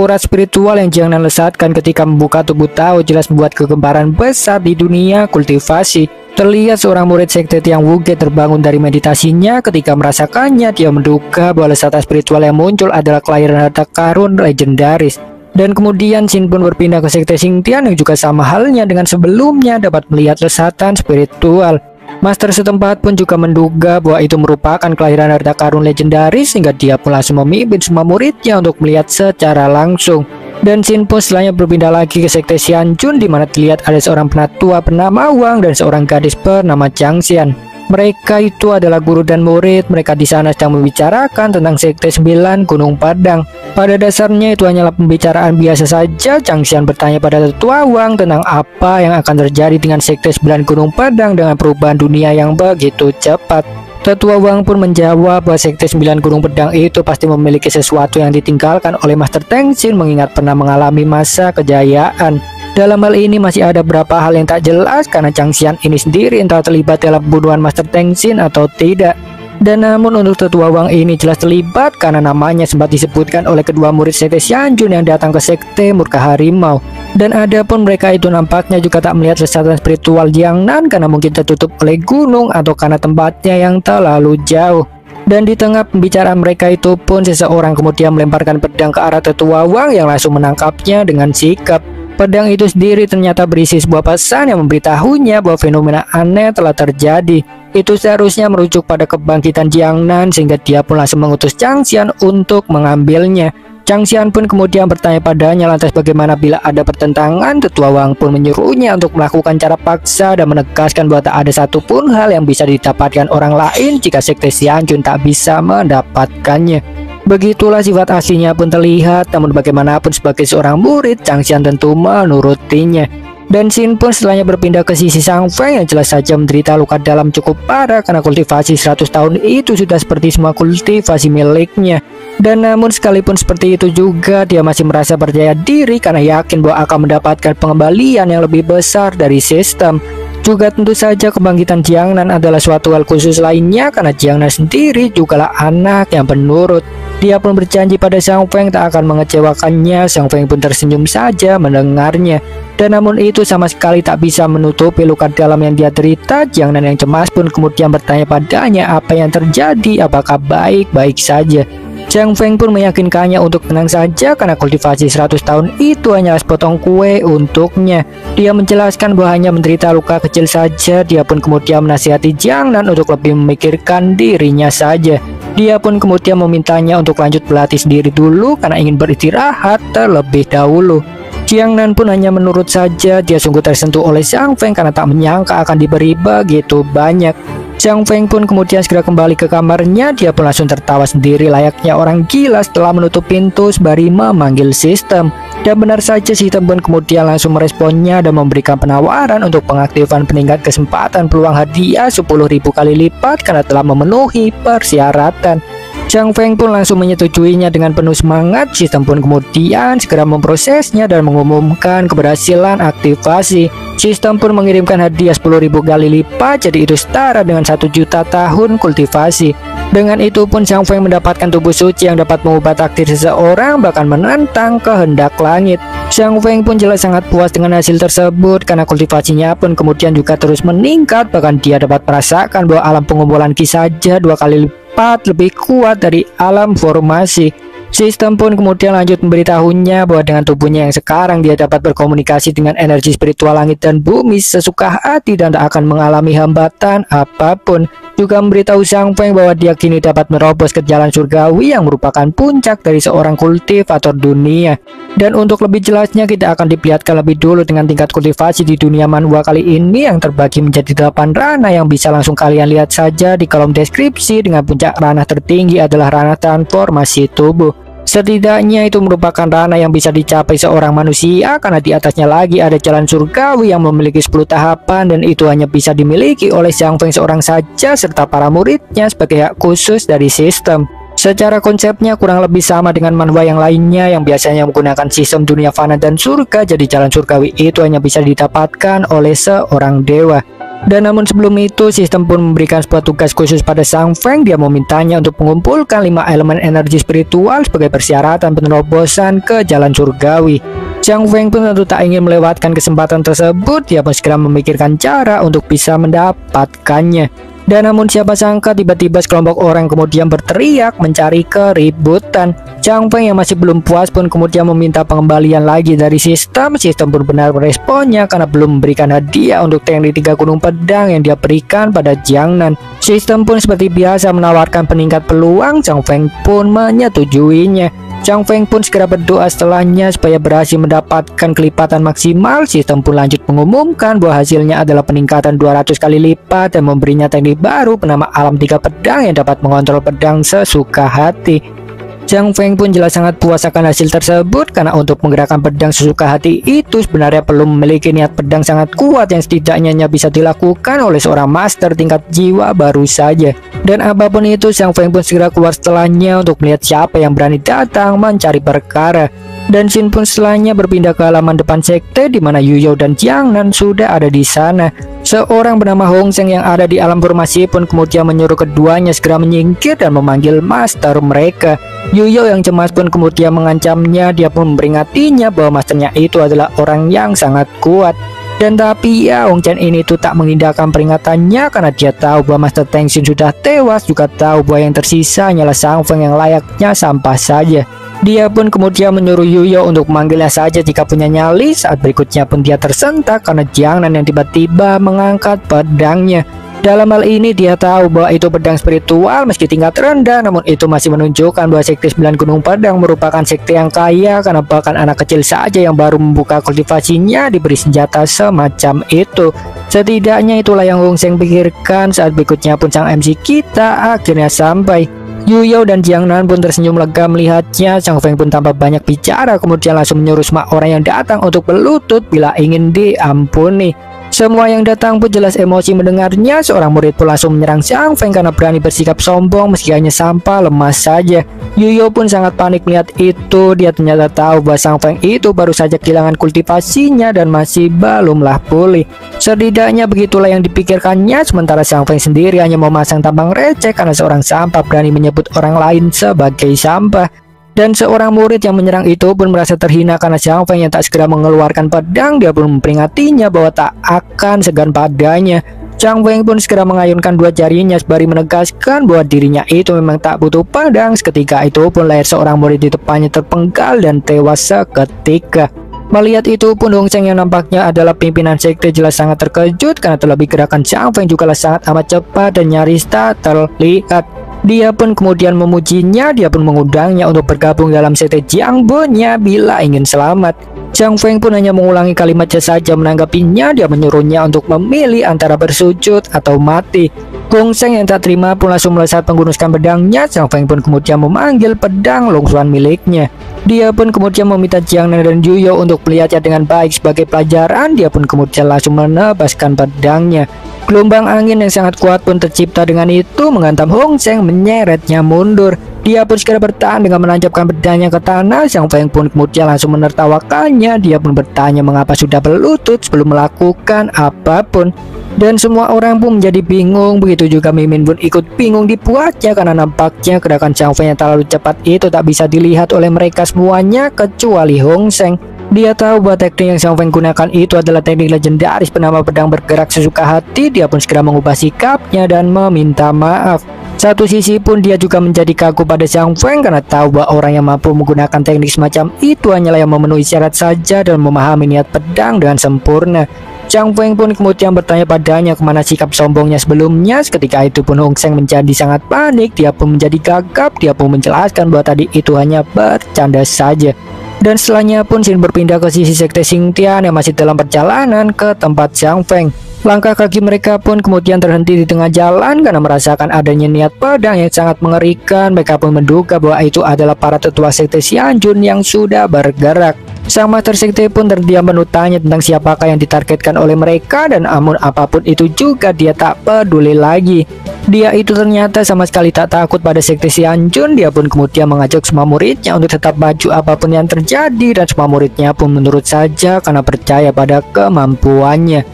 Urat spiritual yang Jiang Nan lesatkan ketika membuka tubuh Tao jelas membuat kegemparan besar di dunia kultivasi. Terlihat seorang murid sekte Tiang Wuge terbangun dari meditasinya. Ketika merasakannya, dia menduga bahwa lesatan spiritual yang muncul adalah kelahiran harta karun legendaris. Dan kemudian Xin pun berpindah ke sekte Xingtian yang juga sama halnya dengan sebelumnya dapat melihat lesatan spiritual. Master setempat pun juga menduga bahwa itu merupakan kelahiran harta karun legendaris, sehingga dia pun langsung memimpin semua muridnya untuk melihat secara langsung. Dan Shin pun setelahnya berpindah lagi ke sekte Xianjun, di mana terlihat ada seorang penatua bernama Wang dan seorang gadis bernama Jiang Xian. Mereka itu adalah guru dan murid. Mereka di sana sedang membicarakan tentang sekte 9 Gunung Padang. Pada dasarnya itu hanyalah pembicaraan biasa saja. Jiang Xian bertanya pada tetua Wang tentang apa yang akan terjadi dengan sekte 9 Gunung Padang dengan perubahan dunia yang begitu cepat. Tetua Wang pun menjawab bahwa sekte 9 Gunung Padang itu pasti memiliki sesuatu yang ditinggalkan oleh Master Teng Xin mengingat pernah mengalami masa kejayaan. Dalam hal ini masih ada beberapa hal yang tak jelas karena Jiang Xian ini sendiri entah terlibat dalam pembunuhan Master Teng Xin atau tidak. Dan namun untuk tetua Wang ini jelas terlibat karena namanya sempat disebutkan oleh kedua murid sekte Xianjun yang datang ke sekte Murka Harimau. Dan adapun mereka itu nampaknya juga tak melihat lesatan spiritual Jiangnan karena mungkin tertutup oleh gunung atau karena tempatnya yang terlalu jauh. Dan di tengah pembicaraan mereka itu pun seseorang kemudian melemparkan pedang ke arah tetua Wang yang langsung menangkapnya dengan sikap. Pedang itu sendiri ternyata berisi sebuah pesan yang memberitahunya bahwa fenomena aneh telah terjadi. Itu seharusnya merujuk pada kebangkitan Jiangnan, sehingga dia pun langsung mengutus Jiang Xian untuk mengambilnya. Jiang Xian pun kemudian bertanya padanya lantas bagaimana bila ada pertentangan. Tetua Wang pun menyuruhnya untuk melakukan cara paksa dan menegaskan bahwa tak ada satupun hal yang bisa didapatkan orang lain jika sekte Xianjun tak bisa mendapatkannya. Begitulah sifat aslinya pun terlihat, namun bagaimanapun sebagai seorang murid, Jiang Xian tentu menurutinya. Dan Shin pun setelahnya berpindah ke sisi Sang Feng yang jelas saja menderita luka dalam cukup parah karena kultivasi 100 tahun itu sudah seperti semua kultivasi miliknya. Dan namun sekalipun seperti itu juga dia masih merasa percaya diri karena yakin bahwa akan mendapatkan pengembalian yang lebih besar dari sistem. Juga tentu saja kebangkitan Jiangnan adalah suatu hal khusus lainnya karena Jiangnan sendiri jugalah anak yang penurut. Dia pun berjanji pada Sang Feng tak akan mengecewakannya. Sang Feng pun tersenyum saja mendengarnya. Dan namun itu sama sekali tak bisa menutupi luka dalam yang dia derita. Jiangnan yang cemas pun kemudian bertanya padanya apa yang terjadi, apakah baik-baik saja. Sang Feng pun meyakinkannya untuk tenang saja karena kultivasi 100 tahun itu hanyalah sepotong kue untuknya. Dia menjelaskan bahwa hanya menderita luka kecil saja. Dia pun kemudian menasihati Jiangnan untuk lebih memikirkan dirinya saja. Dia pun kemudian memintanya untuk lanjut berlatih sendiri dulu karena ingin beristirahat terlebih dahulu. Jiangnan pun hanya menurut saja. Dia sungguh tersentuh oleh Sang Feng karena tak menyangka akan diberi begitu banyak. Sang Feng pun kemudian segera kembali ke kamarnya. Dia pun langsung tertawa sendiri layaknya orang gila setelah menutup pintu sembari memanggil sistem. Dan benar saja sistem pun kemudian langsung meresponnya dan memberikan penawaran untuk pengaktifan peningkat kesempatan peluang hadiah 10.000 kali lipat karena telah memenuhi persyaratan. Sang Feng pun langsung menyetujuinya dengan penuh semangat. Sistem pun kemudian segera memprosesnya dan mengumumkan keberhasilan aktivasi. Sistem pun mengirimkan hadiah 10.000 kali lipat, jadi itu setara dengan 1 juta tahun kultivasi. Dengan itu pun Sang Feng mendapatkan tubuh suci yang dapat mengubah takdir seseorang bahkan menantang kehendak langit. Sang Feng pun jelas sangat puas dengan hasil tersebut karena kultivasinya pun kemudian juga terus meningkat. Bahkan dia dapat merasakan bahwa alam pengumpulan Ki saja 2 kali lipat lebih kuat dari alam formasi. Sistem pun kemudian lanjut memberitahunya bahwa dengan tubuhnya yang sekarang dia dapat berkomunikasi dengan energi spiritual langit dan bumi sesuka hati dan tak akan mengalami hambatan apapun. Juga memberitahu Sang Feng bahwa dia kini dapat merobos ke jalan surgawi yang merupakan puncak dari seorang kultivator dunia. Dan untuk lebih jelasnya kita akan diperlihatkan lebih dulu dengan tingkat kultivasi di dunia manhwa kali ini yang terbagi menjadi 8 ranah yang bisa langsung kalian lihat saja di kolom deskripsi. Dengan puncak ranah tertinggi adalah ranah transformasi tubuh. Setidaknya itu merupakan ranah yang bisa dicapai seorang manusia karena di atasnya lagi ada jalan surgawi yang memiliki 10 tahapan dan itu hanya bisa dimiliki oleh Sang Feng seorang saja serta para muridnya sebagai hak khusus dari sistem. Secara konsepnya kurang lebih sama dengan manhwa yang lainnya yang biasanya menggunakan sistem dunia fana dan surga, jadi jalan surgawi itu hanya bisa didapatkan oleh seorang dewa. Dan namun sebelum itu sistem pun memberikan sebuah tugas khusus pada Sang Feng. Dia memintanya untuk mengumpulkan 5 elemen energi spiritual sebagai persyaratan penerobosan ke jalan surgawi. Sang Feng pun tentu tak ingin melewatkan kesempatan tersebut. Dia pun segera memikirkan cara untuk bisa mendapatkannya. Dan namun siapa sangka tiba-tiba sekelompok orang kemudian berteriak mencari keributan. Chang Feng yang masih belum puas pun kemudian meminta pengembalian lagi dari sistem. Sistem pun benar meresponnya karena belum memberikan hadiah untuk teknik 3 gunung pedang yang dia berikan pada Jiang Nan. Sistem pun seperti biasa menawarkan peningkat peluang. Chang Feng pun menyetujuinya. Chang Feng pun segera berdoa setelahnya supaya berhasil mendapatkan kelipatan maksimal. Sistem pun lanjut mengumumkan bahwa hasilnya adalah peningkatan 200 kali lipat dan memberinya teknik baru bernama alam 3 pedang yang dapat mengontrol pedang sesuka hati. Chang Feng pun jelas sangat puas akan hasil tersebut karena untuk menggerakkan pedang sesuka hati itu sebenarnya perlu memiliki niat pedang sangat kuat yang setidaknya hanya bisa dilakukan oleh seorang master tingkat jiwa baru saja. Dan apapun itu, Chang Feng pun segera keluar setelahnya untuk melihat siapa yang berani datang mencari perkara. Dan Shin pun setelahnya berpindah ke halaman depan sekte di mana Yu Yao dan Jiang Nan sudah ada di sana. Seorang bernama Hong Seng yang ada di alam formasi pun kemudian menyuruh keduanya segera menyingkir dan memanggil master mereka. Yu Yao yang cemas pun kemudian mengancamnya. Dia pun memperingatinya bahwa masternya itu adalah orang yang sangat kuat. Dan tapi ya Hong Chen ini tuh tak mengindahkan peringatannya karena dia tahu bahwa Master Teng Xin sudah tewas, juga tahu bahwa yang tersisa hanyalah Chang Feng yang layaknya sampah saja. Dia pun kemudian menyuruh Yu Yao untuk memanggilnya saja jika punya nyali. Saat berikutnya pun dia tersentak karena Jiang Nan yang tiba-tiba mengangkat pedangnya. Dalam hal ini dia tahu bahwa itu pedang spiritual meski tingkat rendah, namun itu masih menunjukkan bahwa sekte 9 gunung pedang merupakan sekte yang kaya karena bahkan anak kecil saja yang baru membuka kultivasinya diberi senjata semacam itu. Setidaknya itulah yang Hong Seng pikirkan. Saat berikutnya pun sang MC kita akhirnya sampai. Yu Yao dan Jiang Nan pun tersenyum lega melihatnya. Chang Feng pun tanpa banyak bicara kemudian langsung menyuruh semua orang yang datang untuk berlutut bila ingin diampuni. Semua yang datang pun jelas emosi mendengarnya. Seorang murid pun langsung menyerang Chang Feng karena berani bersikap sombong meski hanya sampah lemas saja. Yu Yao pun sangat panik melihat itu. Dia ternyata tahu bahwa Chang Feng itu baru saja kehilangan kultivasinya dan masih belumlah pulih. Setidaknya begitulah yang dipikirkannya. Sementara Chang Feng sendiri hanya memasang tampang receh karena seorang sampah berani menyebut orang lain sebagai sampah. Dan seorang murid yang menyerang itu pun merasa terhina karena Chang Feng yang tak segera mengeluarkan pedang. Dia pun memperingatinya bahwa tak akan segan padanya. Chang Feng pun segera mengayunkan dua jarinya sembari menegaskan bahwa dirinya itu memang tak butuh pedang. Seketika itu pun leher seorang murid di depannya terpenggal dan tewas seketika. Melihat itu pun Hong Seng yang nampaknya adalah pimpinan sekte jelas sangat terkejut karena terlebih gerakan Chang Feng juga sangat amat cepat dan nyaris tak terlihat. Dia pun kemudian memujinya. Dia pun mengundangnya untuk bergabung dalam sekte Jiangbo-nya bila ingin selamat. Chang Feng pun hanya mengulangi kalimatnya saja menanggapinya. Dia menyuruhnya untuk memilih antara bersujud atau mati. Hong Seng yang tak terima pun langsung melesat menggunuskan pedangnya. Chang Feng pun kemudian memanggil pedang longsuan miliknya. Dia pun kemudian meminta Jiang Nan dan Yu Yao untuk melihatnya dengan baik sebagai pelajaran. Dia pun kemudian langsung menebaskan pedangnya. Gelombang angin yang sangat kuat pun tercipta dengan itu menghantam Hong Seng, menyeretnya mundur. Dia pun segera bertahan dengan menancapkan pedangnya ke tanah. Chang Feng pun kemudian langsung menertawakannya. Dia pun bertanya mengapa sudah berlutut sebelum melakukan apapun. Dan semua orang pun menjadi bingung. Begitu juga Mimin pun ikut bingung dibuatnya karena nampaknya gerakan Chang Feng yang terlalu cepat itu tak bisa dilihat oleh mereka semuanya kecuali Hong Seng. Dia tahu bahwa teknik yang Chang Feng gunakan itu adalah teknik legendaris bernama pedang bergerak sesuka hati. Dia pun segera mengubah sikapnya dan meminta maaf. Satu sisi pun dia juga menjadi kagum pada Chang Feng karena tahu bahwa orang yang mampu menggunakan teknik semacam itu hanyalah yang memenuhi syarat saja dan memahami niat pedang dengan sempurna. Chang Feng pun kemudian bertanya padanya kemana sikap sombongnya sebelumnya. Ketika itu pun Hong Seng menjadi sangat panik. Dia pun menjadi gagap. Dia pun menjelaskan bahwa tadi itu hanya bercanda saja. Dan setelahnya pun Shin berpindah ke sisi sekte Xingtian yang masih dalam perjalanan ke tempat Chang Feng. Langkah kaki mereka pun kemudian terhenti di tengah jalan karena merasakan adanya niat pedang yang sangat mengerikan. Mereka pun menduga bahwa itu adalah para tetua sekte Xianjun yang sudah bergerak. Sang master sekte pun terdiam bertanya tentang siapakah yang ditargetkan oleh mereka, dan namun apapun itu juga dia tak peduli lagi. Dia itu ternyata sama sekali tak takut pada sekte Xianjun. Dia pun kemudian mengajak semua muridnya untuk tetap maju apapun yang terjadi, dan semua muridnya pun menurut saja karena percaya pada kemampuannya.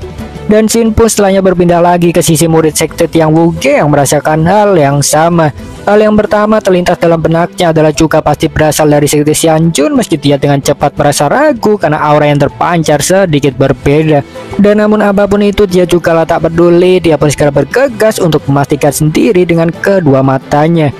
Dan Shin pun setelahnya berpindah lagi ke sisi murid sekte Tiang Wuge yang merasakan hal yang sama. Hal yang pertama terlintas dalam benaknya adalah juga pasti berasal dari sekte Xianjun, meski dia dengan cepat merasa ragu karena aura yang terpancar sedikit berbeda. Dan namun apapun itu dia juga tak peduli, dia pun segera bergegas untuk memastikan sendiri dengan kedua matanya.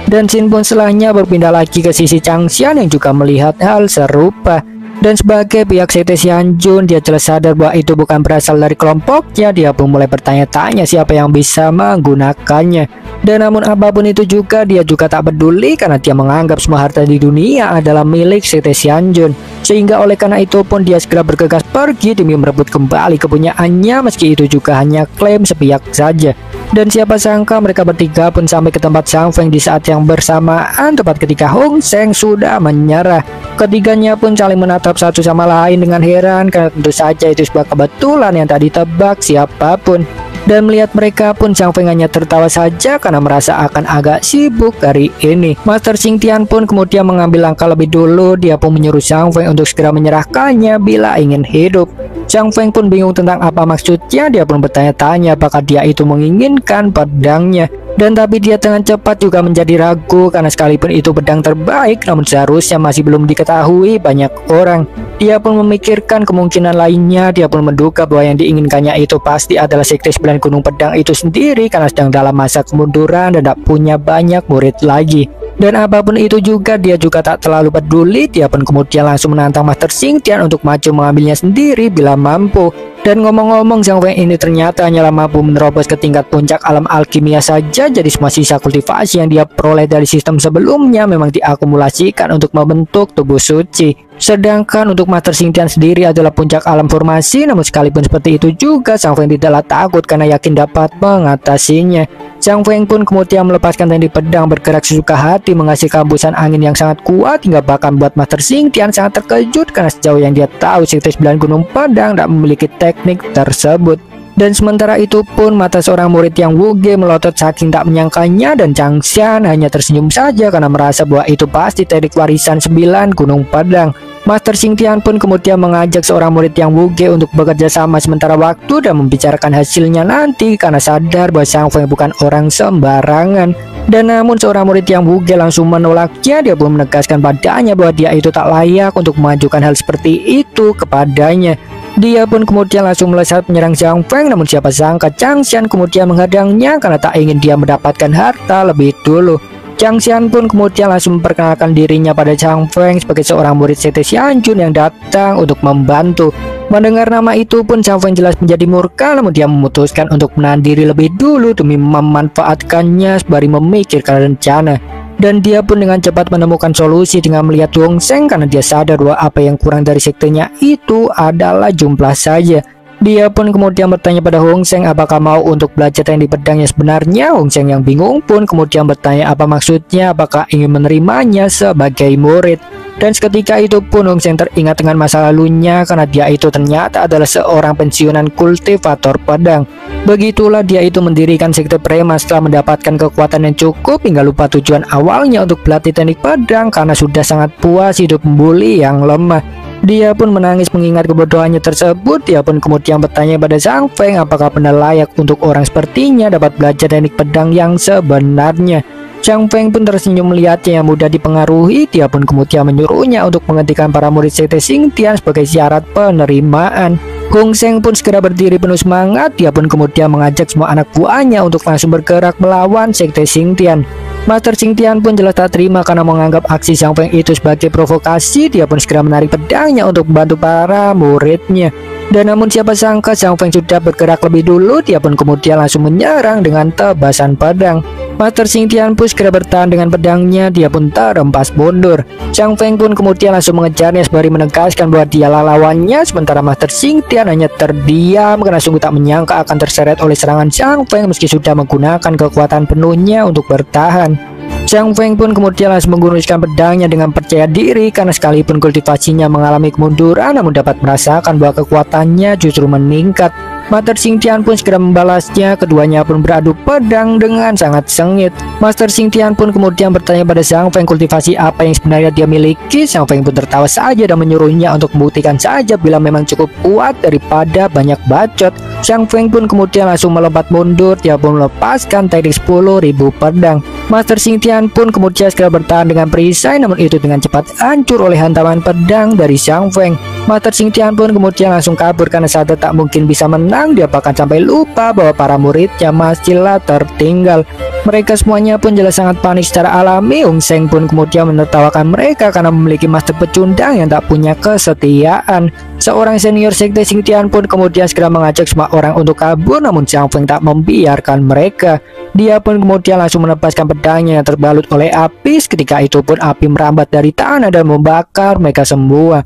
Dan Shin pun setelahnya berpindah lagi ke sisi Changxian yang juga melihat hal serupa. Dan sebagai pihak sekte Xianjun, dia jelas sadar bahwa itu bukan berasal dari kelompoknya. Dia pun mulai bertanya-tanya siapa yang bisa menggunakannya. Dan namun apapun itu juga dia juga tak peduli karena dia menganggap semua harta di dunia adalah milik sekte Xianjun. Sehingga oleh karena itu pun dia segera bergegas pergi demi merebut kembali kepunyaannya, meski itu juga hanya klaim sepihak saja. Dan siapa sangka mereka bertiga pun sampai ke tempat Zhang Feng di saat yang bersamaan, tepat ketika Hong Sheng sudah menyerah. Ketiganya pun saling menatap satu sama lain dengan heran karena tentu saja itu sebuah kebetulan yang tak ditebak siapapun. Dan melihat mereka pun Zhang Feng hanya tertawa saja karena merasa akan agak sibuk hari ini. Master Xingtian pun kemudian mengambil langkah lebih dulu. Dia pun menyuruh Zhang Feng untuk segera menyerahkannya bila ingin hidup. Zhang Feng pun bingung tentang apa maksudnya. Dia pun bertanya-tanya apakah dia itu menginginkan pedangnya. Dan tapi dia dengan cepat juga menjadi ragu karena sekalipun itu pedang terbaik, namun seharusnya masih belum diketahui banyak orang. Dia pun memikirkan kemungkinan lainnya. Dia pun menduga bahwa yang diinginkannya itu pasti adalah sekte 9 Gunung Pedang itu sendiri karena sedang dalam masa kemunduran dan tak punya banyak murid lagi. Dan apapun itu juga dia juga tak terlalu peduli. Dia pun kemudian langsung menantang Master Xingtian untuk maju mengambilnya sendiri bila mampu. Dan ngomong-ngomong, Zhang Feng ini ternyata hanyalah mampu menerobos ke tingkat puncak alam alkimia saja. Jadi semua sisa kultivasi yang dia peroleh dari sistem sebelumnya memang diakumulasikan untuk membentuk tubuh suci. Sedangkan untuk Master Xingtian sendiri adalah puncak alam formasi. Namun sekalipun seperti itu juga Zhang Feng tidaklah takut karena yakin dapat mengatasinya. Zhang Feng pun kemudian melepaskan teknik pedang bergerak sesuka hati, menghasilkan hembusan angin yang sangat kuat hingga bahkan buat Master Xingtian sangat terkejut karena sejauh yang dia tahu sekte 9 Gunung Pedang tak memiliki teknik tersebut. Dan sementara itu pun mata seorang murid yang Wuge melotot saking tak menyangkanya, dan Changxian hanya tersenyum saja karena merasa bahwa itu pasti teknik warisan 9 Gunung Pedang. Master Xingtian pun kemudian mengajak seorang murid yang Wuge untuk bekerja sama sementara waktu dan membicarakan hasilnya nanti karena sadar bahwa Zhang Feng bukan orang sembarangan. Dan namun seorang murid yang Wuge langsung menolaknya. Dia pun menegaskan padanya bahwa dia itu tak layak untuk mengajukan hal seperti itu kepadanya. Dia pun kemudian langsung melesat menyerang Zhang Feng, namun siapa sangka Changxian kemudian menghadangnya karena tak ingin dia mendapatkan harta lebih dulu. Changxian pun kemudian langsung memperkenalkan dirinya pada Zhang Feng sebagai seorang murid sekte Xianjun yang datang untuk membantu. Mendengar nama itu pun Zhang Feng jelas menjadi murka, namun dia memutuskan untuk menahan diri lebih dulu demi memanfaatkannya sembari memikirkan rencana. Dan dia pun dengan cepat menemukan solusi dengan melihat Hong Sheng karena dia sadar bahwa apa yang kurang dari sektenya itu adalah jumlah saja. Dia pun kemudian bertanya pada Hong Sheng apakah mau untuk belajar teknik pedang yang sebenarnya. Hong Sheng yang bingung pun kemudian bertanya apa maksudnya, apakah ingin menerimanya sebagai murid. Dan seketika itu pun Hong Sheng teringat dengan masa lalunya karena dia itu ternyata adalah seorang pensiunan kultivator pedang. Begitulah dia itu mendirikan sekte Prema setelah mendapatkan kekuatan yang cukup hingga lupa tujuan awalnya untuk berlatih teknik pedang karena sudah sangat puas hidup membuli yang lemah. Dia pun menangis mengingat kebodohannya tersebut. Dia pun kemudian bertanya pada Zhang Feng apakah benar layak untuk orang sepertinya dapat belajar teknik pedang yang sebenarnya. Zhang Feng pun tersenyum melihatnya yang mudah dipengaruhi. Dia pun kemudian menyuruhnya untuk menghentikan para murid sekte Xingtian sebagai syarat penerimaan. Hong Sheng pun segera berdiri penuh semangat. Dia pun kemudian mengajak semua anak buahnya untuk langsung bergerak melawan sekte Xingtian. Master Xingtian pun jelas tak terima karena menganggap aksi Zhang Feng itu sebagai provokasi. Dia pun segera menarik pedangnya untuk membantu para muridnya. Dan namun siapa sangka Zhang Feng sudah bergerak lebih dulu. Dia pun kemudian langsung menyerang dengan tebasan pedang. Master Xingtian pun segera bertahan dengan pedangnya. Dia pun terhempas mundur. Zhang Feng pun kemudian langsung mengejarnya sembari menegaskan bahwa dialah lawannya. Sementara Master Xingtian hanya terdiam karena sungguh tak menyangka akan terseret oleh serangan Zhang Feng meski sudah menggunakan kekuatan penuhnya untuk bertahan. Zhang Feng pun kemudian langsung menggunuskan pedangnya dengan percaya diri karena sekalipun kultivasinya mengalami kemunduran namun dapat merasakan bahwa kekuatannya justru meningkat. Master Xingtian pun segera membalasnya. Keduanya pun beradu pedang dengan sangat sengit. Master Xingtian pun kemudian bertanya pada Zhang Feng kultivasi apa yang sebenarnya dia miliki. Zhang Feng pun tertawa saja dan menyuruhnya untuk membuktikan saja bila memang cukup kuat daripada banyak bacot. Zhang Feng pun kemudian langsung melompat mundur, dia pun melepaskan teknik 10.000 pedang. Master Xingtian pun kemudian segera bertahan dengan perisai, namun itu dengan cepat hancur oleh hantaman pedang dari Zhang Feng. Master Xingtian pun kemudian langsung kabur karena saat tak mungkin bisa menang, dia bahkan sampai lupa bahwa para muridnya masihlah tertinggal. Mereka semuanya pun jelas sangat panik secara alami. Hong Sheng pun kemudian menertawakan mereka karena memiliki master pecundang yang tak punya kesetiaan. Seorang senior sekte Xingtian pun kemudian segera mengajak semua orang untuk kabur, namun Zhang Feng tak membiarkan mereka. Dia pun kemudian langsung menepaskan pedangnya yang terbalut oleh api. Ketika itu pun api merambat dari tanah dan membakar mereka semua.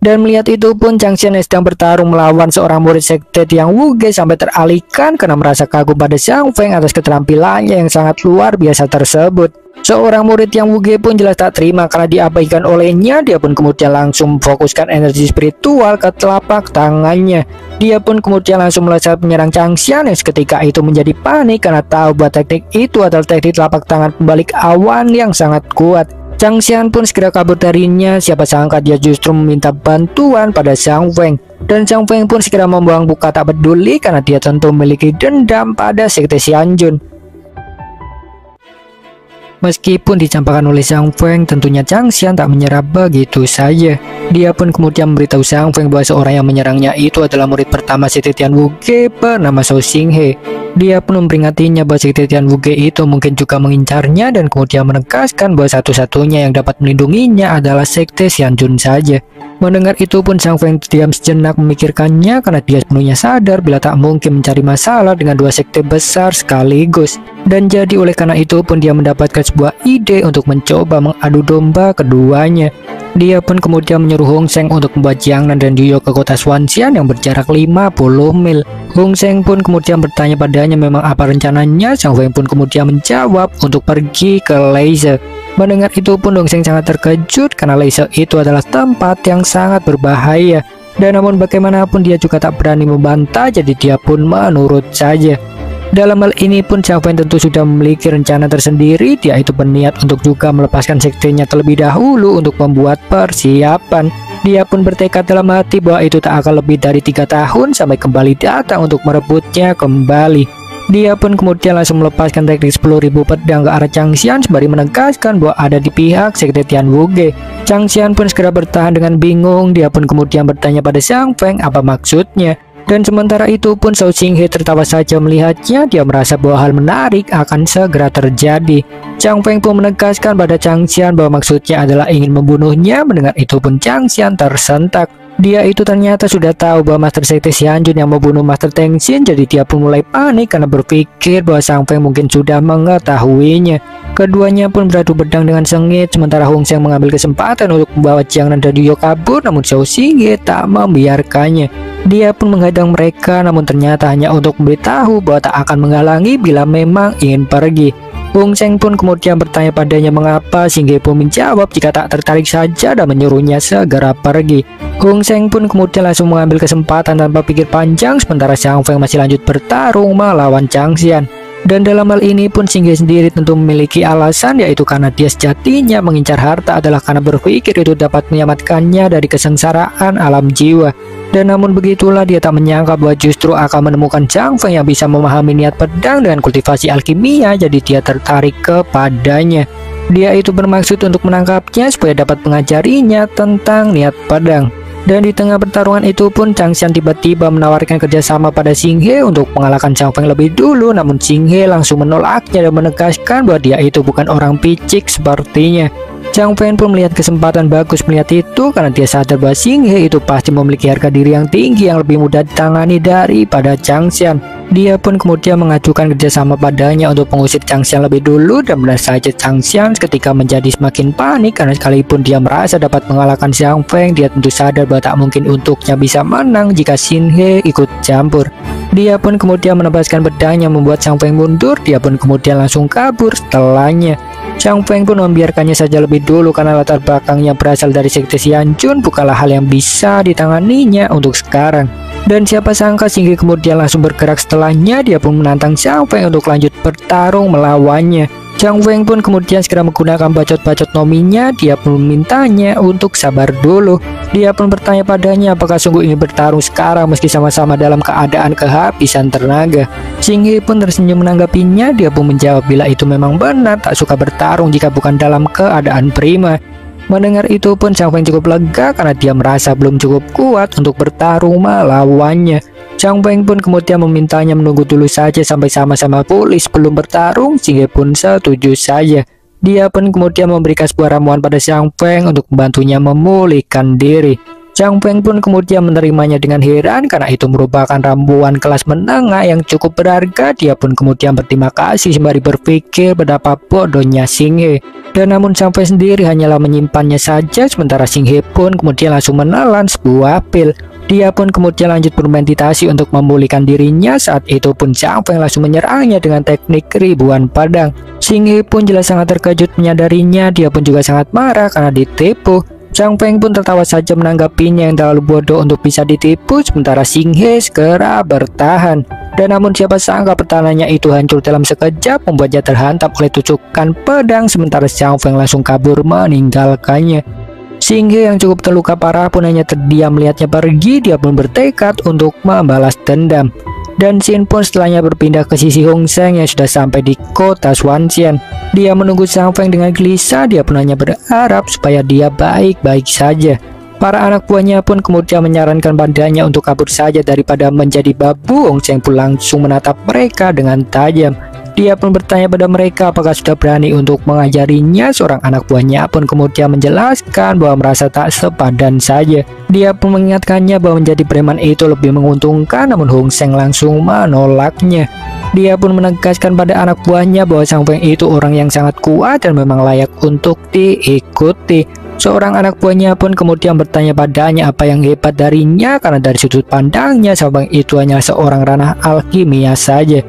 Dan melihat itu pun Chang Xian yang sedang bertarung melawan seorang murid sekte Tiang Wuge sampai teralihkan karena merasa kagum pada Zhang Feng atas keterampilannya yang sangat luar biasa tersebut. Seorang murid Tiang Wuge pun jelas tak terima karena diabaikan olehnya. Dia pun kemudian langsung memfokuskan energi spiritual ke telapak tangannya. Dia pun kemudian langsung melesat menyerang Chang Xian yang seketika itu menjadi panik karena tahu bahwa teknik itu adalah teknik telapak tangan pembalik awan yang sangat kuat. Chang Xian pun segera kabur darinya. Siapa sangka dia justru meminta bantuan pada Zhang Feng. Dan Zhang Feng pun segera membuang buka tak peduli karena dia tentu memiliki dendam pada sekte Xianjun. Meskipun dicampakkan oleh Zhang Feng, tentunya Chang Xian tak menyerah begitu saja. Dia pun kemudian memberitahu Zhang Feng bahwa seorang yang menyerangnya itu adalah murid pertama sekte Tian Wuge bernama Shou Xinghe. Dia pun memperingatinya bahwa sekte Tian Wuge itu mungkin juga mengincarnya dan kemudian menegaskan bahwa satu-satunya yang dapat melindunginya adalah sekte Xianjun saja. Mendengar itu pun Zhang Feng diam sejenak memikirkannya karena dia sepenuhnya sadar bila tak mungkin mencari masalah dengan dua sekte besar sekaligus. Dan jadi oleh karena itu pun dia mendapatkan sebuah ide untuk mencoba mengadu domba keduanya. Dia pun kemudian menyuruh Hong Sheng untuk membawa Jiangnan dan Duyo ke kota Xuanxian yang berjarak 50 mil. Hong Sheng pun kemudian bertanya padanya memang apa rencananya. Zhang Feng pun kemudian menjawab untuk pergi ke Leise. Mendengar itu pun Hong Sheng sangat terkejut karena Leise itu adalah tempat yang sangat berbahaya. Dan namun bagaimanapun dia juga tak berani membantah, jadi dia pun menurut saja. Dalam hal ini pun Zhang Feng tentu sudah memiliki rencana tersendiri. Dia itu berniat untuk juga melepaskan sektenya terlebih dahulu untuk membuat persiapan. Dia pun bertekad dalam hati bahwa itu tak akan lebih dari 3 tahun sampai kembali datang untuk merebutnya kembali. Dia pun kemudian langsung melepaskan teknik 10.000 pedang ke arah Chang Xian sembari menegaskan bahwa ada di pihak sekte Tian Wuge. Chang Xian pun segera bertahan dengan bingung. Dia pun kemudian bertanya pada Zhang Feng apa maksudnya. Dan sementara itu pun Shou Xinghe tertawa saja melihatnya. Dia merasa bahwa hal menarik akan segera terjadi. Zhang Feng pun menegaskan pada Chang Xian bahwa maksudnya adalah ingin membunuhnya. Mendengar itu pun Chang Xian tersentak. Dia itu ternyata sudah tahu bahwa Master Sekte Xianjun yang membunuh Master Teng Xin. Jadi dia pun mulai panik karena berpikir bahwa Zhang Feng mungkin sudah mengetahuinya. Keduanya pun beradu pedang dengan sengit. Sementara Hong Sheng mengambil kesempatan untuk membawa Jiangnan dan Duyo kabur, namun Shou Xinghe tak membiarkannya. Dia pun menghadang mereka, namun ternyata hanya untuk memberitahu bahwa tak akan menghalangi bila memang ingin pergi. Hong Sheng pun kemudian bertanya padanya mengapa. Xinghe pun menjawab jika tak tertarik saja dan menyuruhnya segera pergi. Hong Sheng pun kemudian langsung mengambil kesempatan tanpa pikir panjang, sementara Zhang Feng masih lanjut bertarung melawan Chang Xian. Dan dalam hal ini pun Xinghe sendiri tentu memiliki alasan, yaitu karena dia sejatinya mengincar harta adalah karena berpikir itu dapat menyelamatkannya dari kesengsaraan alam jiwa. Dan namun begitulah dia tak menyangka bahwa justru akan menemukan Zhang Feng yang bisa memahami niat pedang dengan kultivasi alkimia, jadi dia tertarik kepadanya. Dia itu bermaksud untuk menangkapnya supaya dapat mengajarinya tentang niat pedang. Dan di tengah pertarungan itu pun Chang Xian tiba-tiba menawarkan kerjasama pada Xinghe untuk mengalahkan Zhang Feng lebih dulu, namun Xinghe langsung menolaknya dan menegaskan bahwa dia itu bukan orang picik sepertinya. Zhang Feng pun melihat kesempatan bagus melihat itu karena dia sadar bahwa Xinghe itu pasti memiliki harga diri yang tinggi yang lebih mudah ditangani daripada Chang Xian. Dia pun kemudian mengajukan kerjasama padanya untuk mengusir Chang Xian lebih dulu, dan benar saja Chang Xian ketika menjadi semakin panik karena sekalipun dia merasa dapat mengalahkan Zhang Feng, dia tentu sadar bahwa tak mungkin untuknya bisa menang jika Xinghe ikut campur. Dia pun kemudian menebaskan pedangnya membuat Zhang Feng mundur. Dia pun kemudian langsung kabur setelahnya. Zhang Feng pun membiarkannya saja lebih dulu karena latar belakangnya berasal dari sekte Xianjun bukanlah hal yang bisa ditanganinya untuk sekarang. Dan siapa sangka Xinghe kemudian langsung bergerak setelahnya. Dia pun menantang Zhang Feng untuk lanjut bertarung melawannya. Chang Feng pun kemudian segera menggunakan bacot-bacot nominya. Dia pun memintanya untuk sabar dulu. Dia pun bertanya padanya apakah sungguh ingin bertarung sekarang meski sama-sama dalam keadaan kehabisan tenaga. Xing He pun tersenyum menanggapinya. Dia pun menjawab bila itu memang benar, tak suka bertarung jika bukan dalam keadaan prima. Mendengar itu pun Chang Feng cukup lega karena dia merasa belum cukup kuat untuk bertarung melawannya. Chang Feng pun kemudian memintanya menunggu dulu saja sampai sama-sama pulih sebelum bertarung. Xing He pun setuju saja. Dia pun kemudian memberikan sebuah ramuan pada Chang Feng untuk membantunya memulihkan diri. Chang Feng pun kemudian menerimanya dengan heran karena itu merupakan ramuan kelas menengah yang cukup berharga. Dia pun kemudian berterima kasih sembari berpikir betapa bodohnya Xing He. Dan namun Chang Feng sendiri hanyalah menyimpannya saja, sementara Xing He pun kemudian langsung menelan sebuah pil. Dia pun kemudian lanjut bermeditasi untuk memulihkan dirinya. Saat itu pun Chang Feng langsung menyerangnya dengan teknik ribuan pedang. Xing He pun jelas sangat terkejut menyadarinya. Dia pun juga sangat marah karena ditipu. Chang Feng pun tertawa saja menanggapinya yang terlalu bodoh untuk bisa ditipu, sementara Xing He segera bertahan. Dan namun siapa sangka pertahanannya itu hancur dalam sekejap, membuatnya terhantam oleh tusukan pedang, sementara Chang Feng langsung kabur meninggalkannya. Xing He yang cukup terluka parah pun hanya terdiam melihatnya pergi. Dia pun bertekad untuk membalas dendam. Dan Xin pun setelahnya berpindah ke sisi Hong Sheng yang sudah sampai di kota Xuanxian. Dia menunggu Chang Feng dengan gelisah. Dia pun hanya berharap supaya dia baik-baik saja. Para anak buahnya pun kemudian menyarankan padanya untuk kabur saja daripada menjadi babu. Hong Sheng pun langsung menatap mereka dengan tajam. Dia pun bertanya pada mereka apakah sudah berani untuk mengajarinya. Seorang anak buahnya pun kemudian menjelaskan bahwa merasa tak sepadan saja. Dia pun mengingatkannya bahwa menjadi preman itu lebih menguntungkan, namun Hong Sheng langsung menolaknya. Dia pun menegaskan pada anak buahnya bahwa Chang Feng itu orang yang sangat kuat dan memang layak untuk diikuti. Seorang anak buahnya pun kemudian bertanya padanya apa yang hebat darinya, karena dari sudut pandangnya Chang Feng itu hanyalah seorang ranah alkimia saja.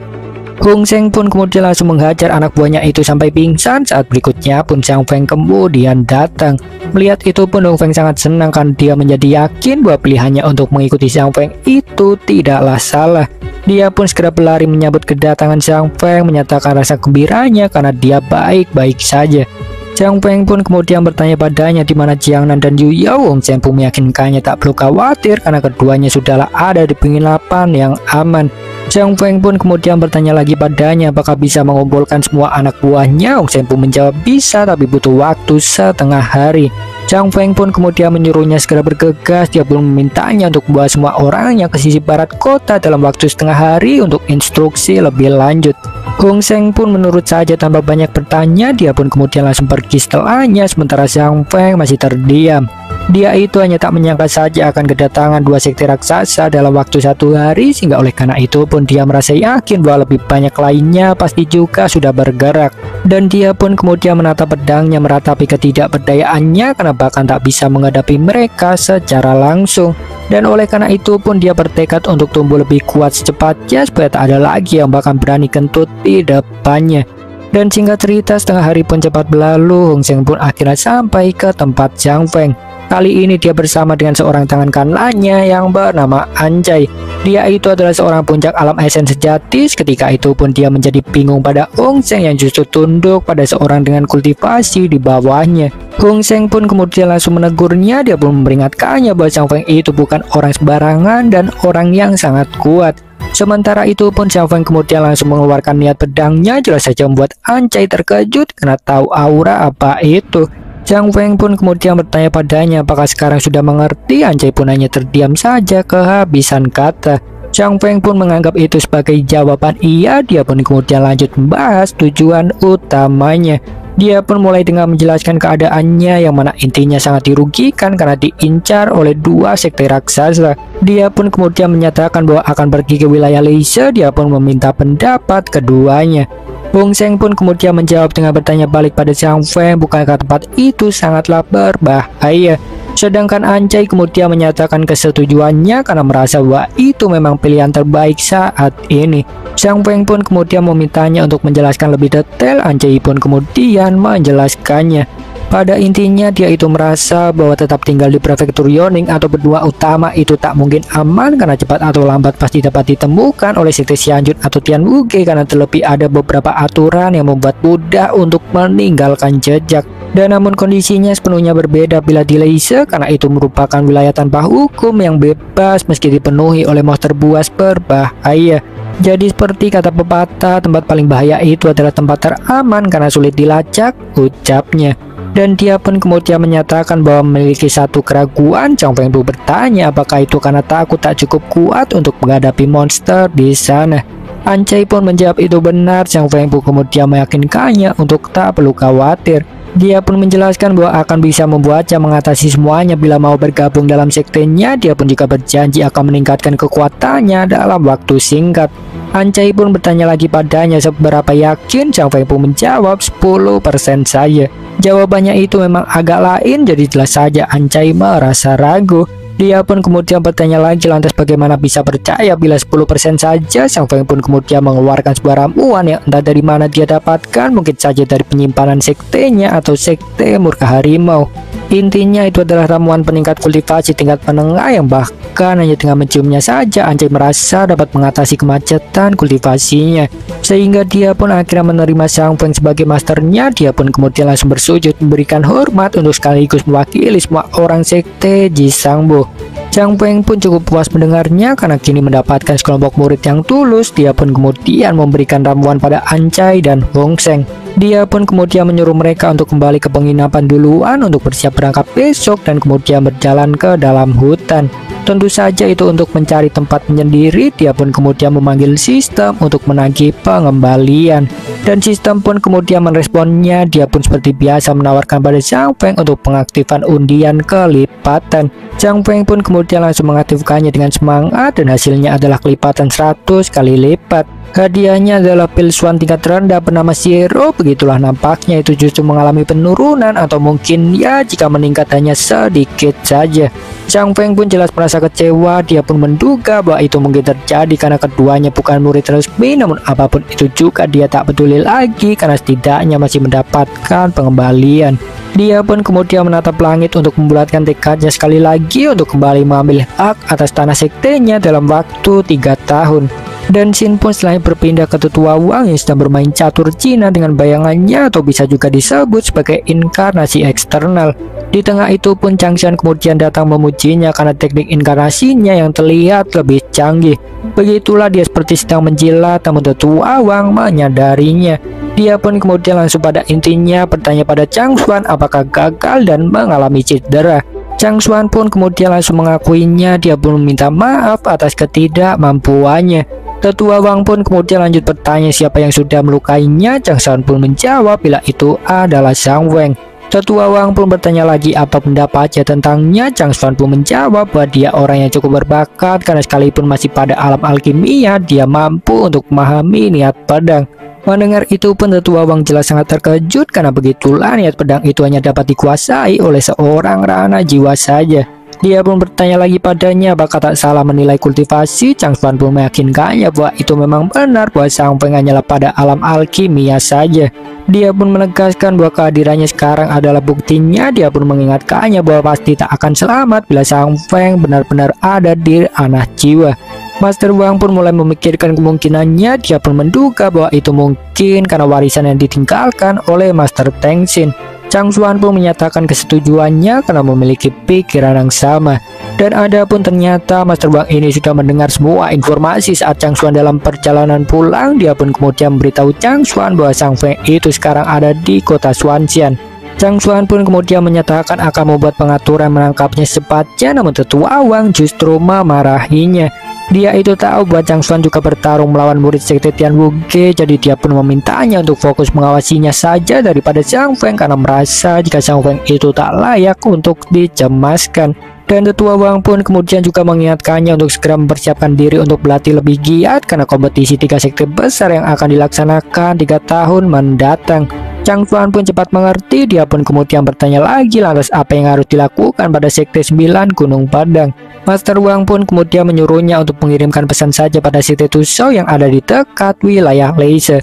Hong Sheng pun kemudian langsung menghajar anak buahnya itu sampai pingsan. Saat berikutnya pun Chang Feng kemudian datang. Melihat itu pun Hong Feng sangat senang karena dia menjadi yakin bahwa pilihannya untuk mengikuti Chang Feng itu tidaklah salah. Dia pun segera berlari menyambut kedatangan Chang Feng, menyatakan rasa gembiranya karena dia baik-baik saja. Chang Feng pun kemudian bertanya padanya di mana Jiangnan dan Yu Yao. Hong Sheng pun meyakinkannya tak perlu khawatir karena keduanya sudahlah ada di penginapan yang aman. Chang Feng pun kemudian bertanya lagi padanya apakah bisa mengumpulkan semua anak buahnya. Hong Sheng pun menjawab bisa, tapi butuh waktu setengah hari. Chang Feng pun kemudian menyuruhnya segera bergegas. Dia pun memintanya untuk membawa semua orang yang ke sisi barat kota dalam waktu setengah hari untuk instruksi lebih lanjut. Hong Sheng pun menurut saja tanpa banyak bertanya. Dia pun kemudian langsung pergi setelahnya, sementara Chang Feng masih terdiam. Dia itu hanya tak menyangka saja akan kedatangan dua sekte raksasa dalam waktu satu hari, sehingga oleh karena itu pun dia merasa yakin bahwa lebih banyak lainnya pasti juga sudah bergerak. Dan dia pun kemudian menatap pedangnya meratapi ketidakberdayaannya karena bahkan tak bisa menghadapi mereka secara langsung. Dan oleh karena itu pun dia bertekad untuk tumbuh lebih kuat secepatnya supaya tak ada lagi yang bahkan berani kentut di depannya. Dan singkat cerita setengah hari pun cepat berlalu. Hong Sheng pun akhirnya sampai ke tempat Chang Feng. Kali ini dia bersama dengan seorang tangan kanannya yang bernama Anjay. Dia itu adalah seorang puncak alam esen sejati. Ketika itu pun dia menjadi bingung pada Hong Sheng yang justru tunduk pada seorang dengan kultivasi di bawahnya. Hong Sheng pun kemudian langsung menegurnya. Dia pun memperingatkannya bahwa Chang Feng itu bukan orang sembarangan dan orang yang sangat kuat. Sementara itu pun Chang Feng kemudian langsung mengeluarkan niat pedangnya. Jelas saja membuat Anjay terkejut karena tahu aura apa itu. Chang Feng pun kemudian bertanya padanya apakah sekarang sudah mengerti. Anjay pun hanya terdiam saja kehabisan kata. Chang Feng pun menganggap itu sebagai jawaban iya. Dia pun kemudian lanjut membahas tujuan utamanya. Dia pun mulai dengan menjelaskan keadaannya yang mana intinya sangat dirugikan karena diincar oleh dua sekte raksasa. Dia pun kemudian menyatakan bahwa akan pergi ke wilayah Leisha. Dia pun meminta pendapat keduanya. Hong Sheng pun kemudian menjawab dengan bertanya balik pada Chang Feng, bukankah tempat itu sangatlah berbahaya? Sedangkan Anjay kemudian menyatakan kesetujuannya karena merasa bahwa itu memang pilihan terbaik saat ini. Chang Feng pun kemudian memintanya untuk menjelaskan lebih detail. Anjay pun kemudian menjelaskannya. Pada intinya dia itu merasa bahwa tetap tinggal di prefektur Yoneng atau benua utama itu tak mungkin aman karena cepat atau lambat pasti dapat ditemukan oleh sekte Xianjun atau Tianwuge, karena terlebih ada beberapa aturan yang membuat mudah untuk meninggalkan jejak. Dan namun kondisinya sepenuhnya berbeda bila di Leise, karena itu merupakan wilayah tanpa hukum yang bebas meski dipenuhi oleh monster buas berbahaya. Jadi seperti kata pepatah, tempat paling bahaya itu adalah tempat teraman karena sulit dilacak, ucapnya. Dan dia pun kemudian menyatakan bahwa memiliki satu keraguan. Chang Fengpu bertanya apakah itu karena takut tak cukup kuat untuk menghadapi monster di sana. Ancai pun menjawab itu benar. Chang Fengpu kemudian meyakinkannya untuk tak perlu khawatir. Dia pun menjelaskan bahwa akan bisa membuatnya mengatasi semuanya bila mau bergabung dalam sektenya. Dia pun juga berjanji akan meningkatkan kekuatannya dalam waktu singkat. Ancai pun bertanya lagi padanya seberapa yakin. Chang Fengpu menjawab 10% saja. Jawabannya itu memang agak lain, jadi jelas saja Ancai merasa ragu. Dia pun kemudian bertanya lagi, lantas bagaimana bisa percaya bila 10% saja? Chang Feng pun kemudian mengeluarkan sebuah ramuan yang entah dari mana dia dapatkan, mungkin saja dari penyimpanan sektenya atau sekte murka harimau. Intinya itu adalah ramuan peningkat kultivasi tingkat menengah yang bahkan hanya dengan menciumnya saja Ancai merasa dapat mengatasi kemacetan kultivasinya. Sehingga dia pun akhirnya menerima Chang Feng sebagai masternya. Dia pun kemudian langsung bersujud memberikan hormat untuk sekaligus mewakili semua orang sekte Jisangbo. Chang Feng pun cukup puas mendengarnya karena kini mendapatkan sekelompok murid yang tulus. Dia pun kemudian memberikan ramuan pada Ancai dan Hong Sheng. Dia pun kemudian menyuruh mereka untuk kembali ke penginapan duluan untuk bersiap berangkat besok dan kemudian berjalan ke dalam hutan. Tentu saja itu untuk mencari tempat menyendiri. Dia pun kemudian memanggil sistem untuk menagih pengembalian. Dan sistem pun kemudian meresponnya. Dia pun seperti biasa menawarkan pada Chang Feng untuk pengaktifan undian kelipatan. Chang Feng pun kemudian langsung mengaktifkannya dengan semangat dan hasilnya adalah kelipatan 100 kali lipat. Hadiahnya adalah pil swan tingkat rendah bernama Zero. Begitulah nampaknya itu justru mengalami penurunan atau mungkin ya jika meningkat hanya sedikit saja. Chang Feng pun jelas merasa kecewa. Dia pun menduga bahwa itu mungkin terjadi karena keduanya bukan murid resmi. Namun apapun itu juga dia tak peduli lagi karena setidaknya masih mendapatkan pengembalian. Dia pun kemudian menatap langit untuk membulatkan tekadnya sekali lagi untuk kembali mengambil hak atas tanah sektenya dalam waktu 3 tahun. Dan Shin pun selain berpindah ke tetua Wang yang sedang bermain catur Cina dengan bayangannya atau bisa juga disebut sebagai inkarnasi eksternal. Di tengah itu pun Changshan kemudian datang memujinya karena teknik inkarnasinya yang terlihat lebih canggih. Begitulah dia seperti sedang menjilat, namun tetua Wang menyadarinya. Dia pun kemudian langsung pada intinya bertanya pada Changshan apakah gagal dan mengalami cedera. Changshan pun kemudian langsung mengakuinya. Dia pun meminta maaf atas ketidakmampuannya. Tetua Wang pun kemudian lanjut bertanya siapa yang sudah melukainya. Changshan pun menjawab bila itu adalah Chang Feng. Tetua Wang pun bertanya lagi apa pendapatnya tentangnya. Changshan pun menjawab bahwa dia orang yang cukup berbakat karena sekalipun masih pada alam alkimia dia mampu untuk memahami niat pedang. Mendengar itu pun tetua Wang jelas sangat terkejut karena begitulah niat pedang itu hanya dapat dikuasai oleh seorang rana jiwa saja. Dia pun bertanya lagi padanya apakah tak salah menilai kultivasi. Changshan pun meyakinkannya bahwa itu memang benar bahwa Chang Feng hanyalah pada alam alkimia saja. Dia pun menegaskan bahwa kehadirannya sekarang adalah buktinya. Dia pun mengingatkannya bahwa pasti tak akan selamat bila Chang Feng benar-benar ada di ranah jiwa. Master Wang pun mulai memikirkan kemungkinannya. Dia pun menduga bahwa itu mungkin karena warisan yang ditinggalkan oleh Master Tengshin. Changshan pun menyatakan kesetujuannya karena memiliki pikiran yang sama. Dan adapun ternyata Master Wang ini sudah mendengar semua informasi saat Changshan dalam perjalanan pulang. Dia pun kemudian memberitahu Changshan bahwa Chang Feng itu sekarang ada di kota Xuanxian. Changshan pun kemudian menyatakan akan membuat pengaturan menangkapnya secepatnya, namun tetua Wang justru memarahinya. Dia itu tahu bahwa Changshan juga bertarung melawan murid sekte Tianwuge, jadi dia pun memintanya untuk fokus mengawasinya saja daripada Chang Feng karena merasa jika Chang Feng itu tak layak untuk dicemaskan. Dan tetua Wang pun kemudian juga mengingatkannya untuk segera mempersiapkan diri untuk berlatih lebih giat karena kompetisi 3 sekte besar yang akan dilaksanakan 3 tahun mendatang. Changshan pun cepat mengerti. Dia pun kemudian bertanya lagi lantas apa yang harus dilakukan pada sekte 9 Gunung Padang. Master Wang pun kemudian menyuruhnya untuk mengirimkan pesan saja pada sekte Tusao yang ada di dekat wilayah Leise.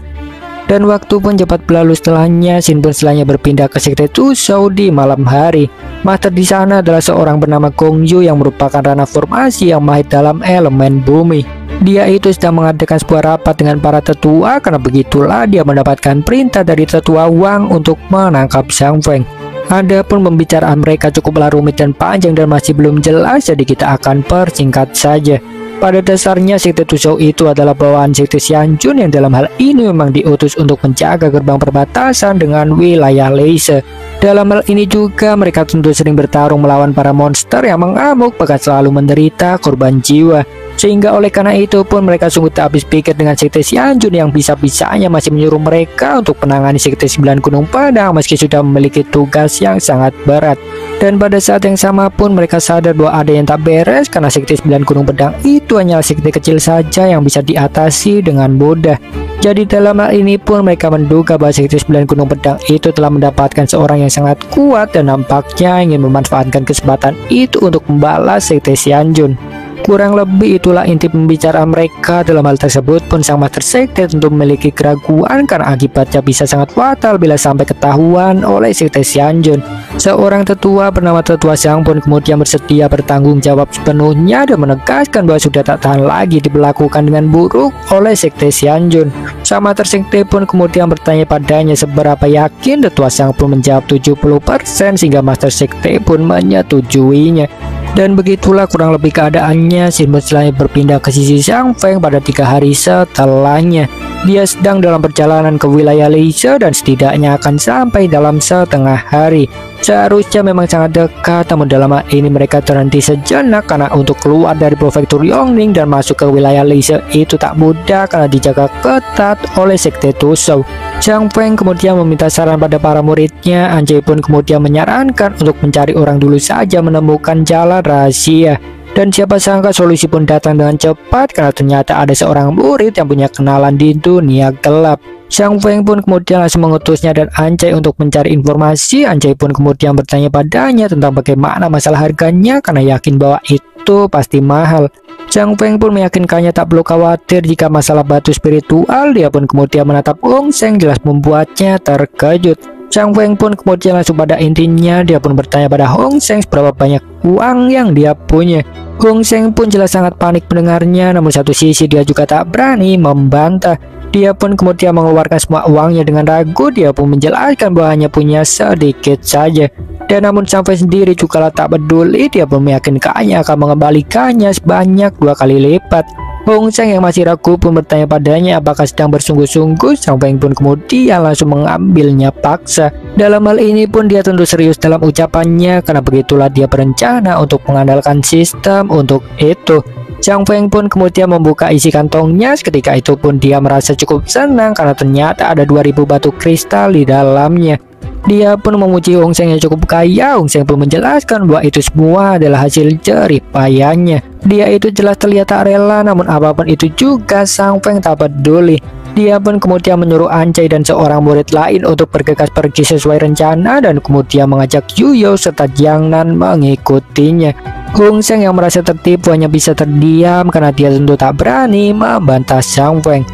Dan waktu pun cepat berlalu setelahnya. Shin pun setelahnya berpindah ke sekte Tusou di malam hari. Master di sana adalah seorang bernama Gong Yu yang merupakan ranah formasi yang mahir dalam elemen bumi. Dia itu sedang mengadakan sebuah rapat dengan para tetua, karena begitulah dia mendapatkan perintah dari tetua Wang untuk menangkap Zhang Feng. Adapun pembicaraan mereka cukuplah rumit dan panjang dan masih belum jelas, jadi kita akan persingkat saja. Pada dasarnya sekte Tusou itu adalah bawahan sekte Xianjun yang dalam hal ini memang diutus untuk menjaga gerbang perbatasan dengan wilayah Leise. Dalam hal ini juga mereka tentu sering bertarung melawan para monster yang mengamuk, bahkan selalu menderita korban jiwa. Sehingga oleh karena itu pun mereka sungguh tak habis pikir dengan sekte Xianjun yang bisa-bisanya masih menyuruh mereka untuk menangani sekte 9 Gunung Padang meski sudah memiliki tugas yang sangat berat. Dan pada saat yang sama pun mereka sadar bahwa ada yang tak beres, karena sekte 9 Gunung Pedang itu hanyalah sekte kecil saja yang bisa diatasi dengan mudah. Jadi dalam hal ini pun mereka menduga bahwa sekte 9 Gunung Pedang itu telah mendapatkan seorang yang sangat kuat dan nampaknya ingin memanfaatkan kesempatan itu untuk membalas sekte Xianjun. Kurang lebih itulah inti pembicaraan mereka. Dalam hal tersebut pun sang master sekte tentu memiliki keraguan, karena akibatnya bisa sangat fatal bila sampai ketahuan oleh sekte Xianjun. Seorang tetua bernama Tetua Zhang pun kemudian bersedia bertanggung jawab sepenuhnya dan menegaskan bahwa sudah tak tahan lagi diperlakukan dengan buruk oleh sekte Xianjun. Sang master sekte pun kemudian bertanya padanya seberapa yakin. Tetua Zhang pun menjawab 70%, sehingga master sekte pun menyetujuinya. Dan begitulah kurang lebih keadaannya. Shin pun setelahnya berpindah ke sisi Zhang Feng pada 3 hari setelahnya. Dia sedang dalam perjalanan ke wilayah Leise dan setidaknya akan sampai dalam setengah hari. Seharusnya memang sangat dekat, namun dalam hal ini mereka terhenti sejenak karena untuk keluar dari prefektur Yongning dan masuk ke wilayah Leise itu tak mudah karena dijaga ketat oleh sekte Tusou. Zhang Feng kemudian meminta saran pada para muridnya. Anjay pun kemudian menyarankan untuk mencari orang dulu saja menemukan jalan rahasia. Dan siapa sangka solusi pun datang dengan cepat, karena ternyata ada seorang murid yang punya kenalan di dunia gelap. Zhang Feng pun kemudian langsung mengutusnya dan Anjay untuk mencari informasi. Anjay pun kemudian bertanya padanya tentang bagaimana masalah harganya, karena yakin bahwa itu pasti mahal. Zhang Feng pun meyakinkannya tak perlu khawatir jika masalah batu spiritual. Dia pun kemudian menatap Hong Sheng, jelas membuatnya terkejut. Zhang Feng pun kemudian langsung pada intinya. Dia pun bertanya pada Hong Sheng seberapa banyak uang yang dia punya. Hong Sheng pun jelas sangat panik mendengarnya, namun satu sisi dia juga tak berani membantah. Dia pun kemudian mengeluarkan semua uangnya dengan ragu. Dia pun menjelaskan bahwa hanya punya sedikit saja. Dan namun Zhang Feng sendiri juga tak peduli. Dia pun meyakinkannya akan mengembalikannya sebanyak 2 kali lipat. Hong Sheng yang masih ragu pun bertanya padanya apakah sedang bersungguh-sungguh. Zhang Feng pun kemudian langsung mengambilnya paksa. Dalam hal ini pun dia tentu serius dalam ucapannya, karena begitulah dia berencana untuk mengandalkan sistem untuk itu. Zhang Feng pun kemudian membuka isi kantongnya. Ketika itu pun dia merasa cukup senang karena ternyata ada 2000 batu kristal di dalamnya. Dia pun memuji Hong Sheng yang cukup kaya. Hong Sheng pun menjelaskan bahwa itu semua adalah hasil jerih payahnya. Dia itu jelas terlihat tak rela, namun apapun itu juga Zhang Feng tak peduli. Dia pun kemudian menyuruh Anjay dan seorang murid lain untuk bergegas pergi sesuai rencana, dan kemudian mengajak Yuyo serta Jiang Nan mengikutinya. Hong Sheng yang merasa tertipu hanya bisa terdiam karena dia tentu tak berani membantah Zhang Feng.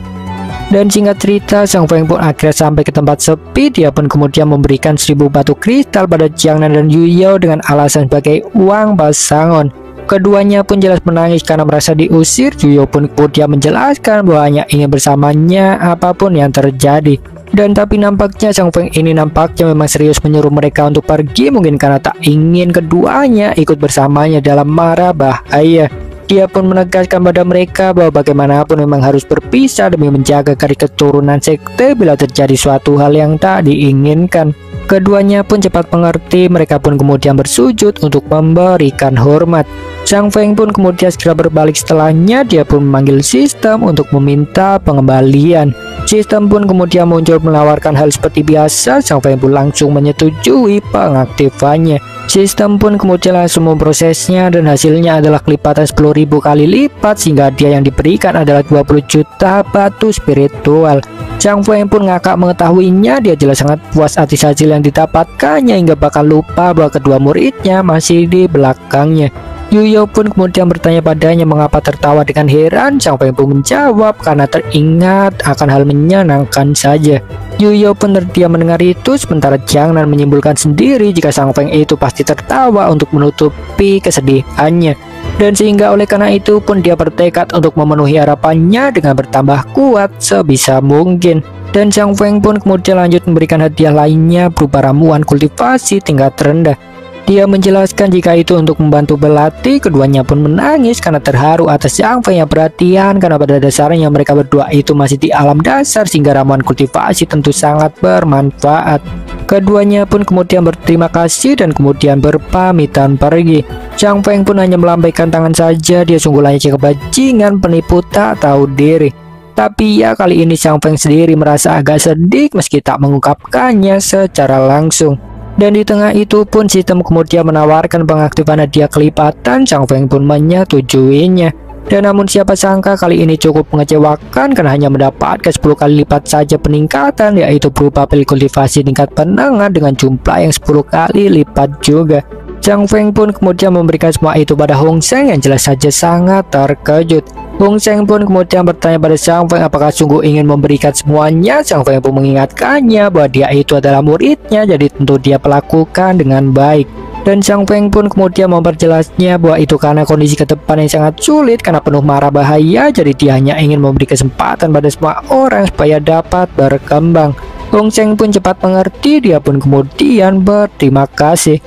Dan singkat cerita, Zhang Feng pun akhirnya sampai ke tempat sepi. Dia pun kemudian memberikan 1000 batu kristal pada Jiang Nan dan Yuyo dengan alasan sebagai uang pasangan. Keduanya pun jelas menangis karena merasa diusir. Yuyo pun kemudian menjelaskan bahwa hanya ingin bersamanya apapun yang terjadi. Dan tapi nampaknya Zhang Feng ini nampaknya memang serius menyuruh mereka untuk pergi, mungkin karena tak ingin keduanya ikut bersamanya dalam mara bahaya. Dia pun menegaskan pada mereka bahwa bagaimanapun memang harus berpisah demi menjaga garis keturunan sekte bila terjadi suatu hal yang tak diinginkan. Keduanya pun cepat mengerti. Mereka pun kemudian bersujud untuk memberikan hormat. Zhang Feng pun kemudian segera berbalik setelahnya. Dia pun memanggil sistem untuk meminta pengembalian. Sistem pun kemudian muncul menawarkan hal seperti biasa. Zhang Feng pun langsung menyetujui pengaktifannya. Sistem pun kemudian langsung memprosesnya dan hasilnya adalah kelipatan 10.000 kali lipat, sehingga dia yang diberikan adalah 20 juta batu spiritual. Zhang Feng pun ngakak mengetahuinya. Dia jelas sangat puas atas hasil yang didapatkannya hingga bakal lupa bahwa kedua muridnya masih di belakangnya. Yuyo pun kemudian bertanya padanya mengapa tertawa. Dengan heran, Zhang Feng pun menjawab karena teringat akan hal menyenangkan saja. Yuyo pun terdiam mendengar itu, sementara Jiang Nan menyimpulkan sendiri jika Zhang Feng itu pasti tertawa untuk menutupi kesedihannya. Dan sehingga oleh karena itu pun dia bertekad untuk memenuhi harapannya dengan bertambah kuat sebisa mungkin. Dan Zhang Feng pun kemudian lanjut memberikan hadiah lainnya berupa ramuan kultivasi tingkat rendah. Dia menjelaskan jika itu untuk membantu berlatih. Keduanya pun menangis karena terharu atas Zhang Feng yang perhatian, karena pada dasarnya mereka berdua itu masih di alam dasar sehingga ramuan kultivasi tentu sangat bermanfaat. Keduanya pun kemudian berterima kasih dan kemudian berpamitan pergi. Zhang Feng pun hanya melambaikan tangan saja. Dia sungguh layaknya kebajingan penipu tak tahu diri. Tapi ya kali ini Zhang Feng sendiri merasa agak sedih meski tak mengungkapkannya secara langsung. Dan di tengah itu pun sistem kemudian menawarkan pengaktifan hadiah kelipatan. Zhang Feng pun menyetujuinya. Dan namun siapa sangka kali ini cukup mengecewakan karena hanya mendapatkan 10 kali lipat saja peningkatan, yaitu berupa pil kultivasi tingkat penengah dengan jumlah yang 10 kali lipat juga. Zhang Feng pun kemudian memberikan semua itu pada Hong Sheng yang jelas saja sangat terkejut. Hong Sheng pun kemudian bertanya pada Zhang Feng apakah sungguh ingin memberikan semuanya. Zhang Feng pun mengingatkannya bahwa dia itu adalah muridnya, jadi tentu dia melakukan dengan baik. Dan Zhang Feng pun kemudian memperjelasnya bahwa itu karena kondisi ke depan yang sangat sulit karena penuh mara bahaya, jadi dia hanya ingin memberi kesempatan pada semua orang supaya dapat berkembang. Hong Sheng pun cepat mengerti, dia pun kemudian berterima kasih.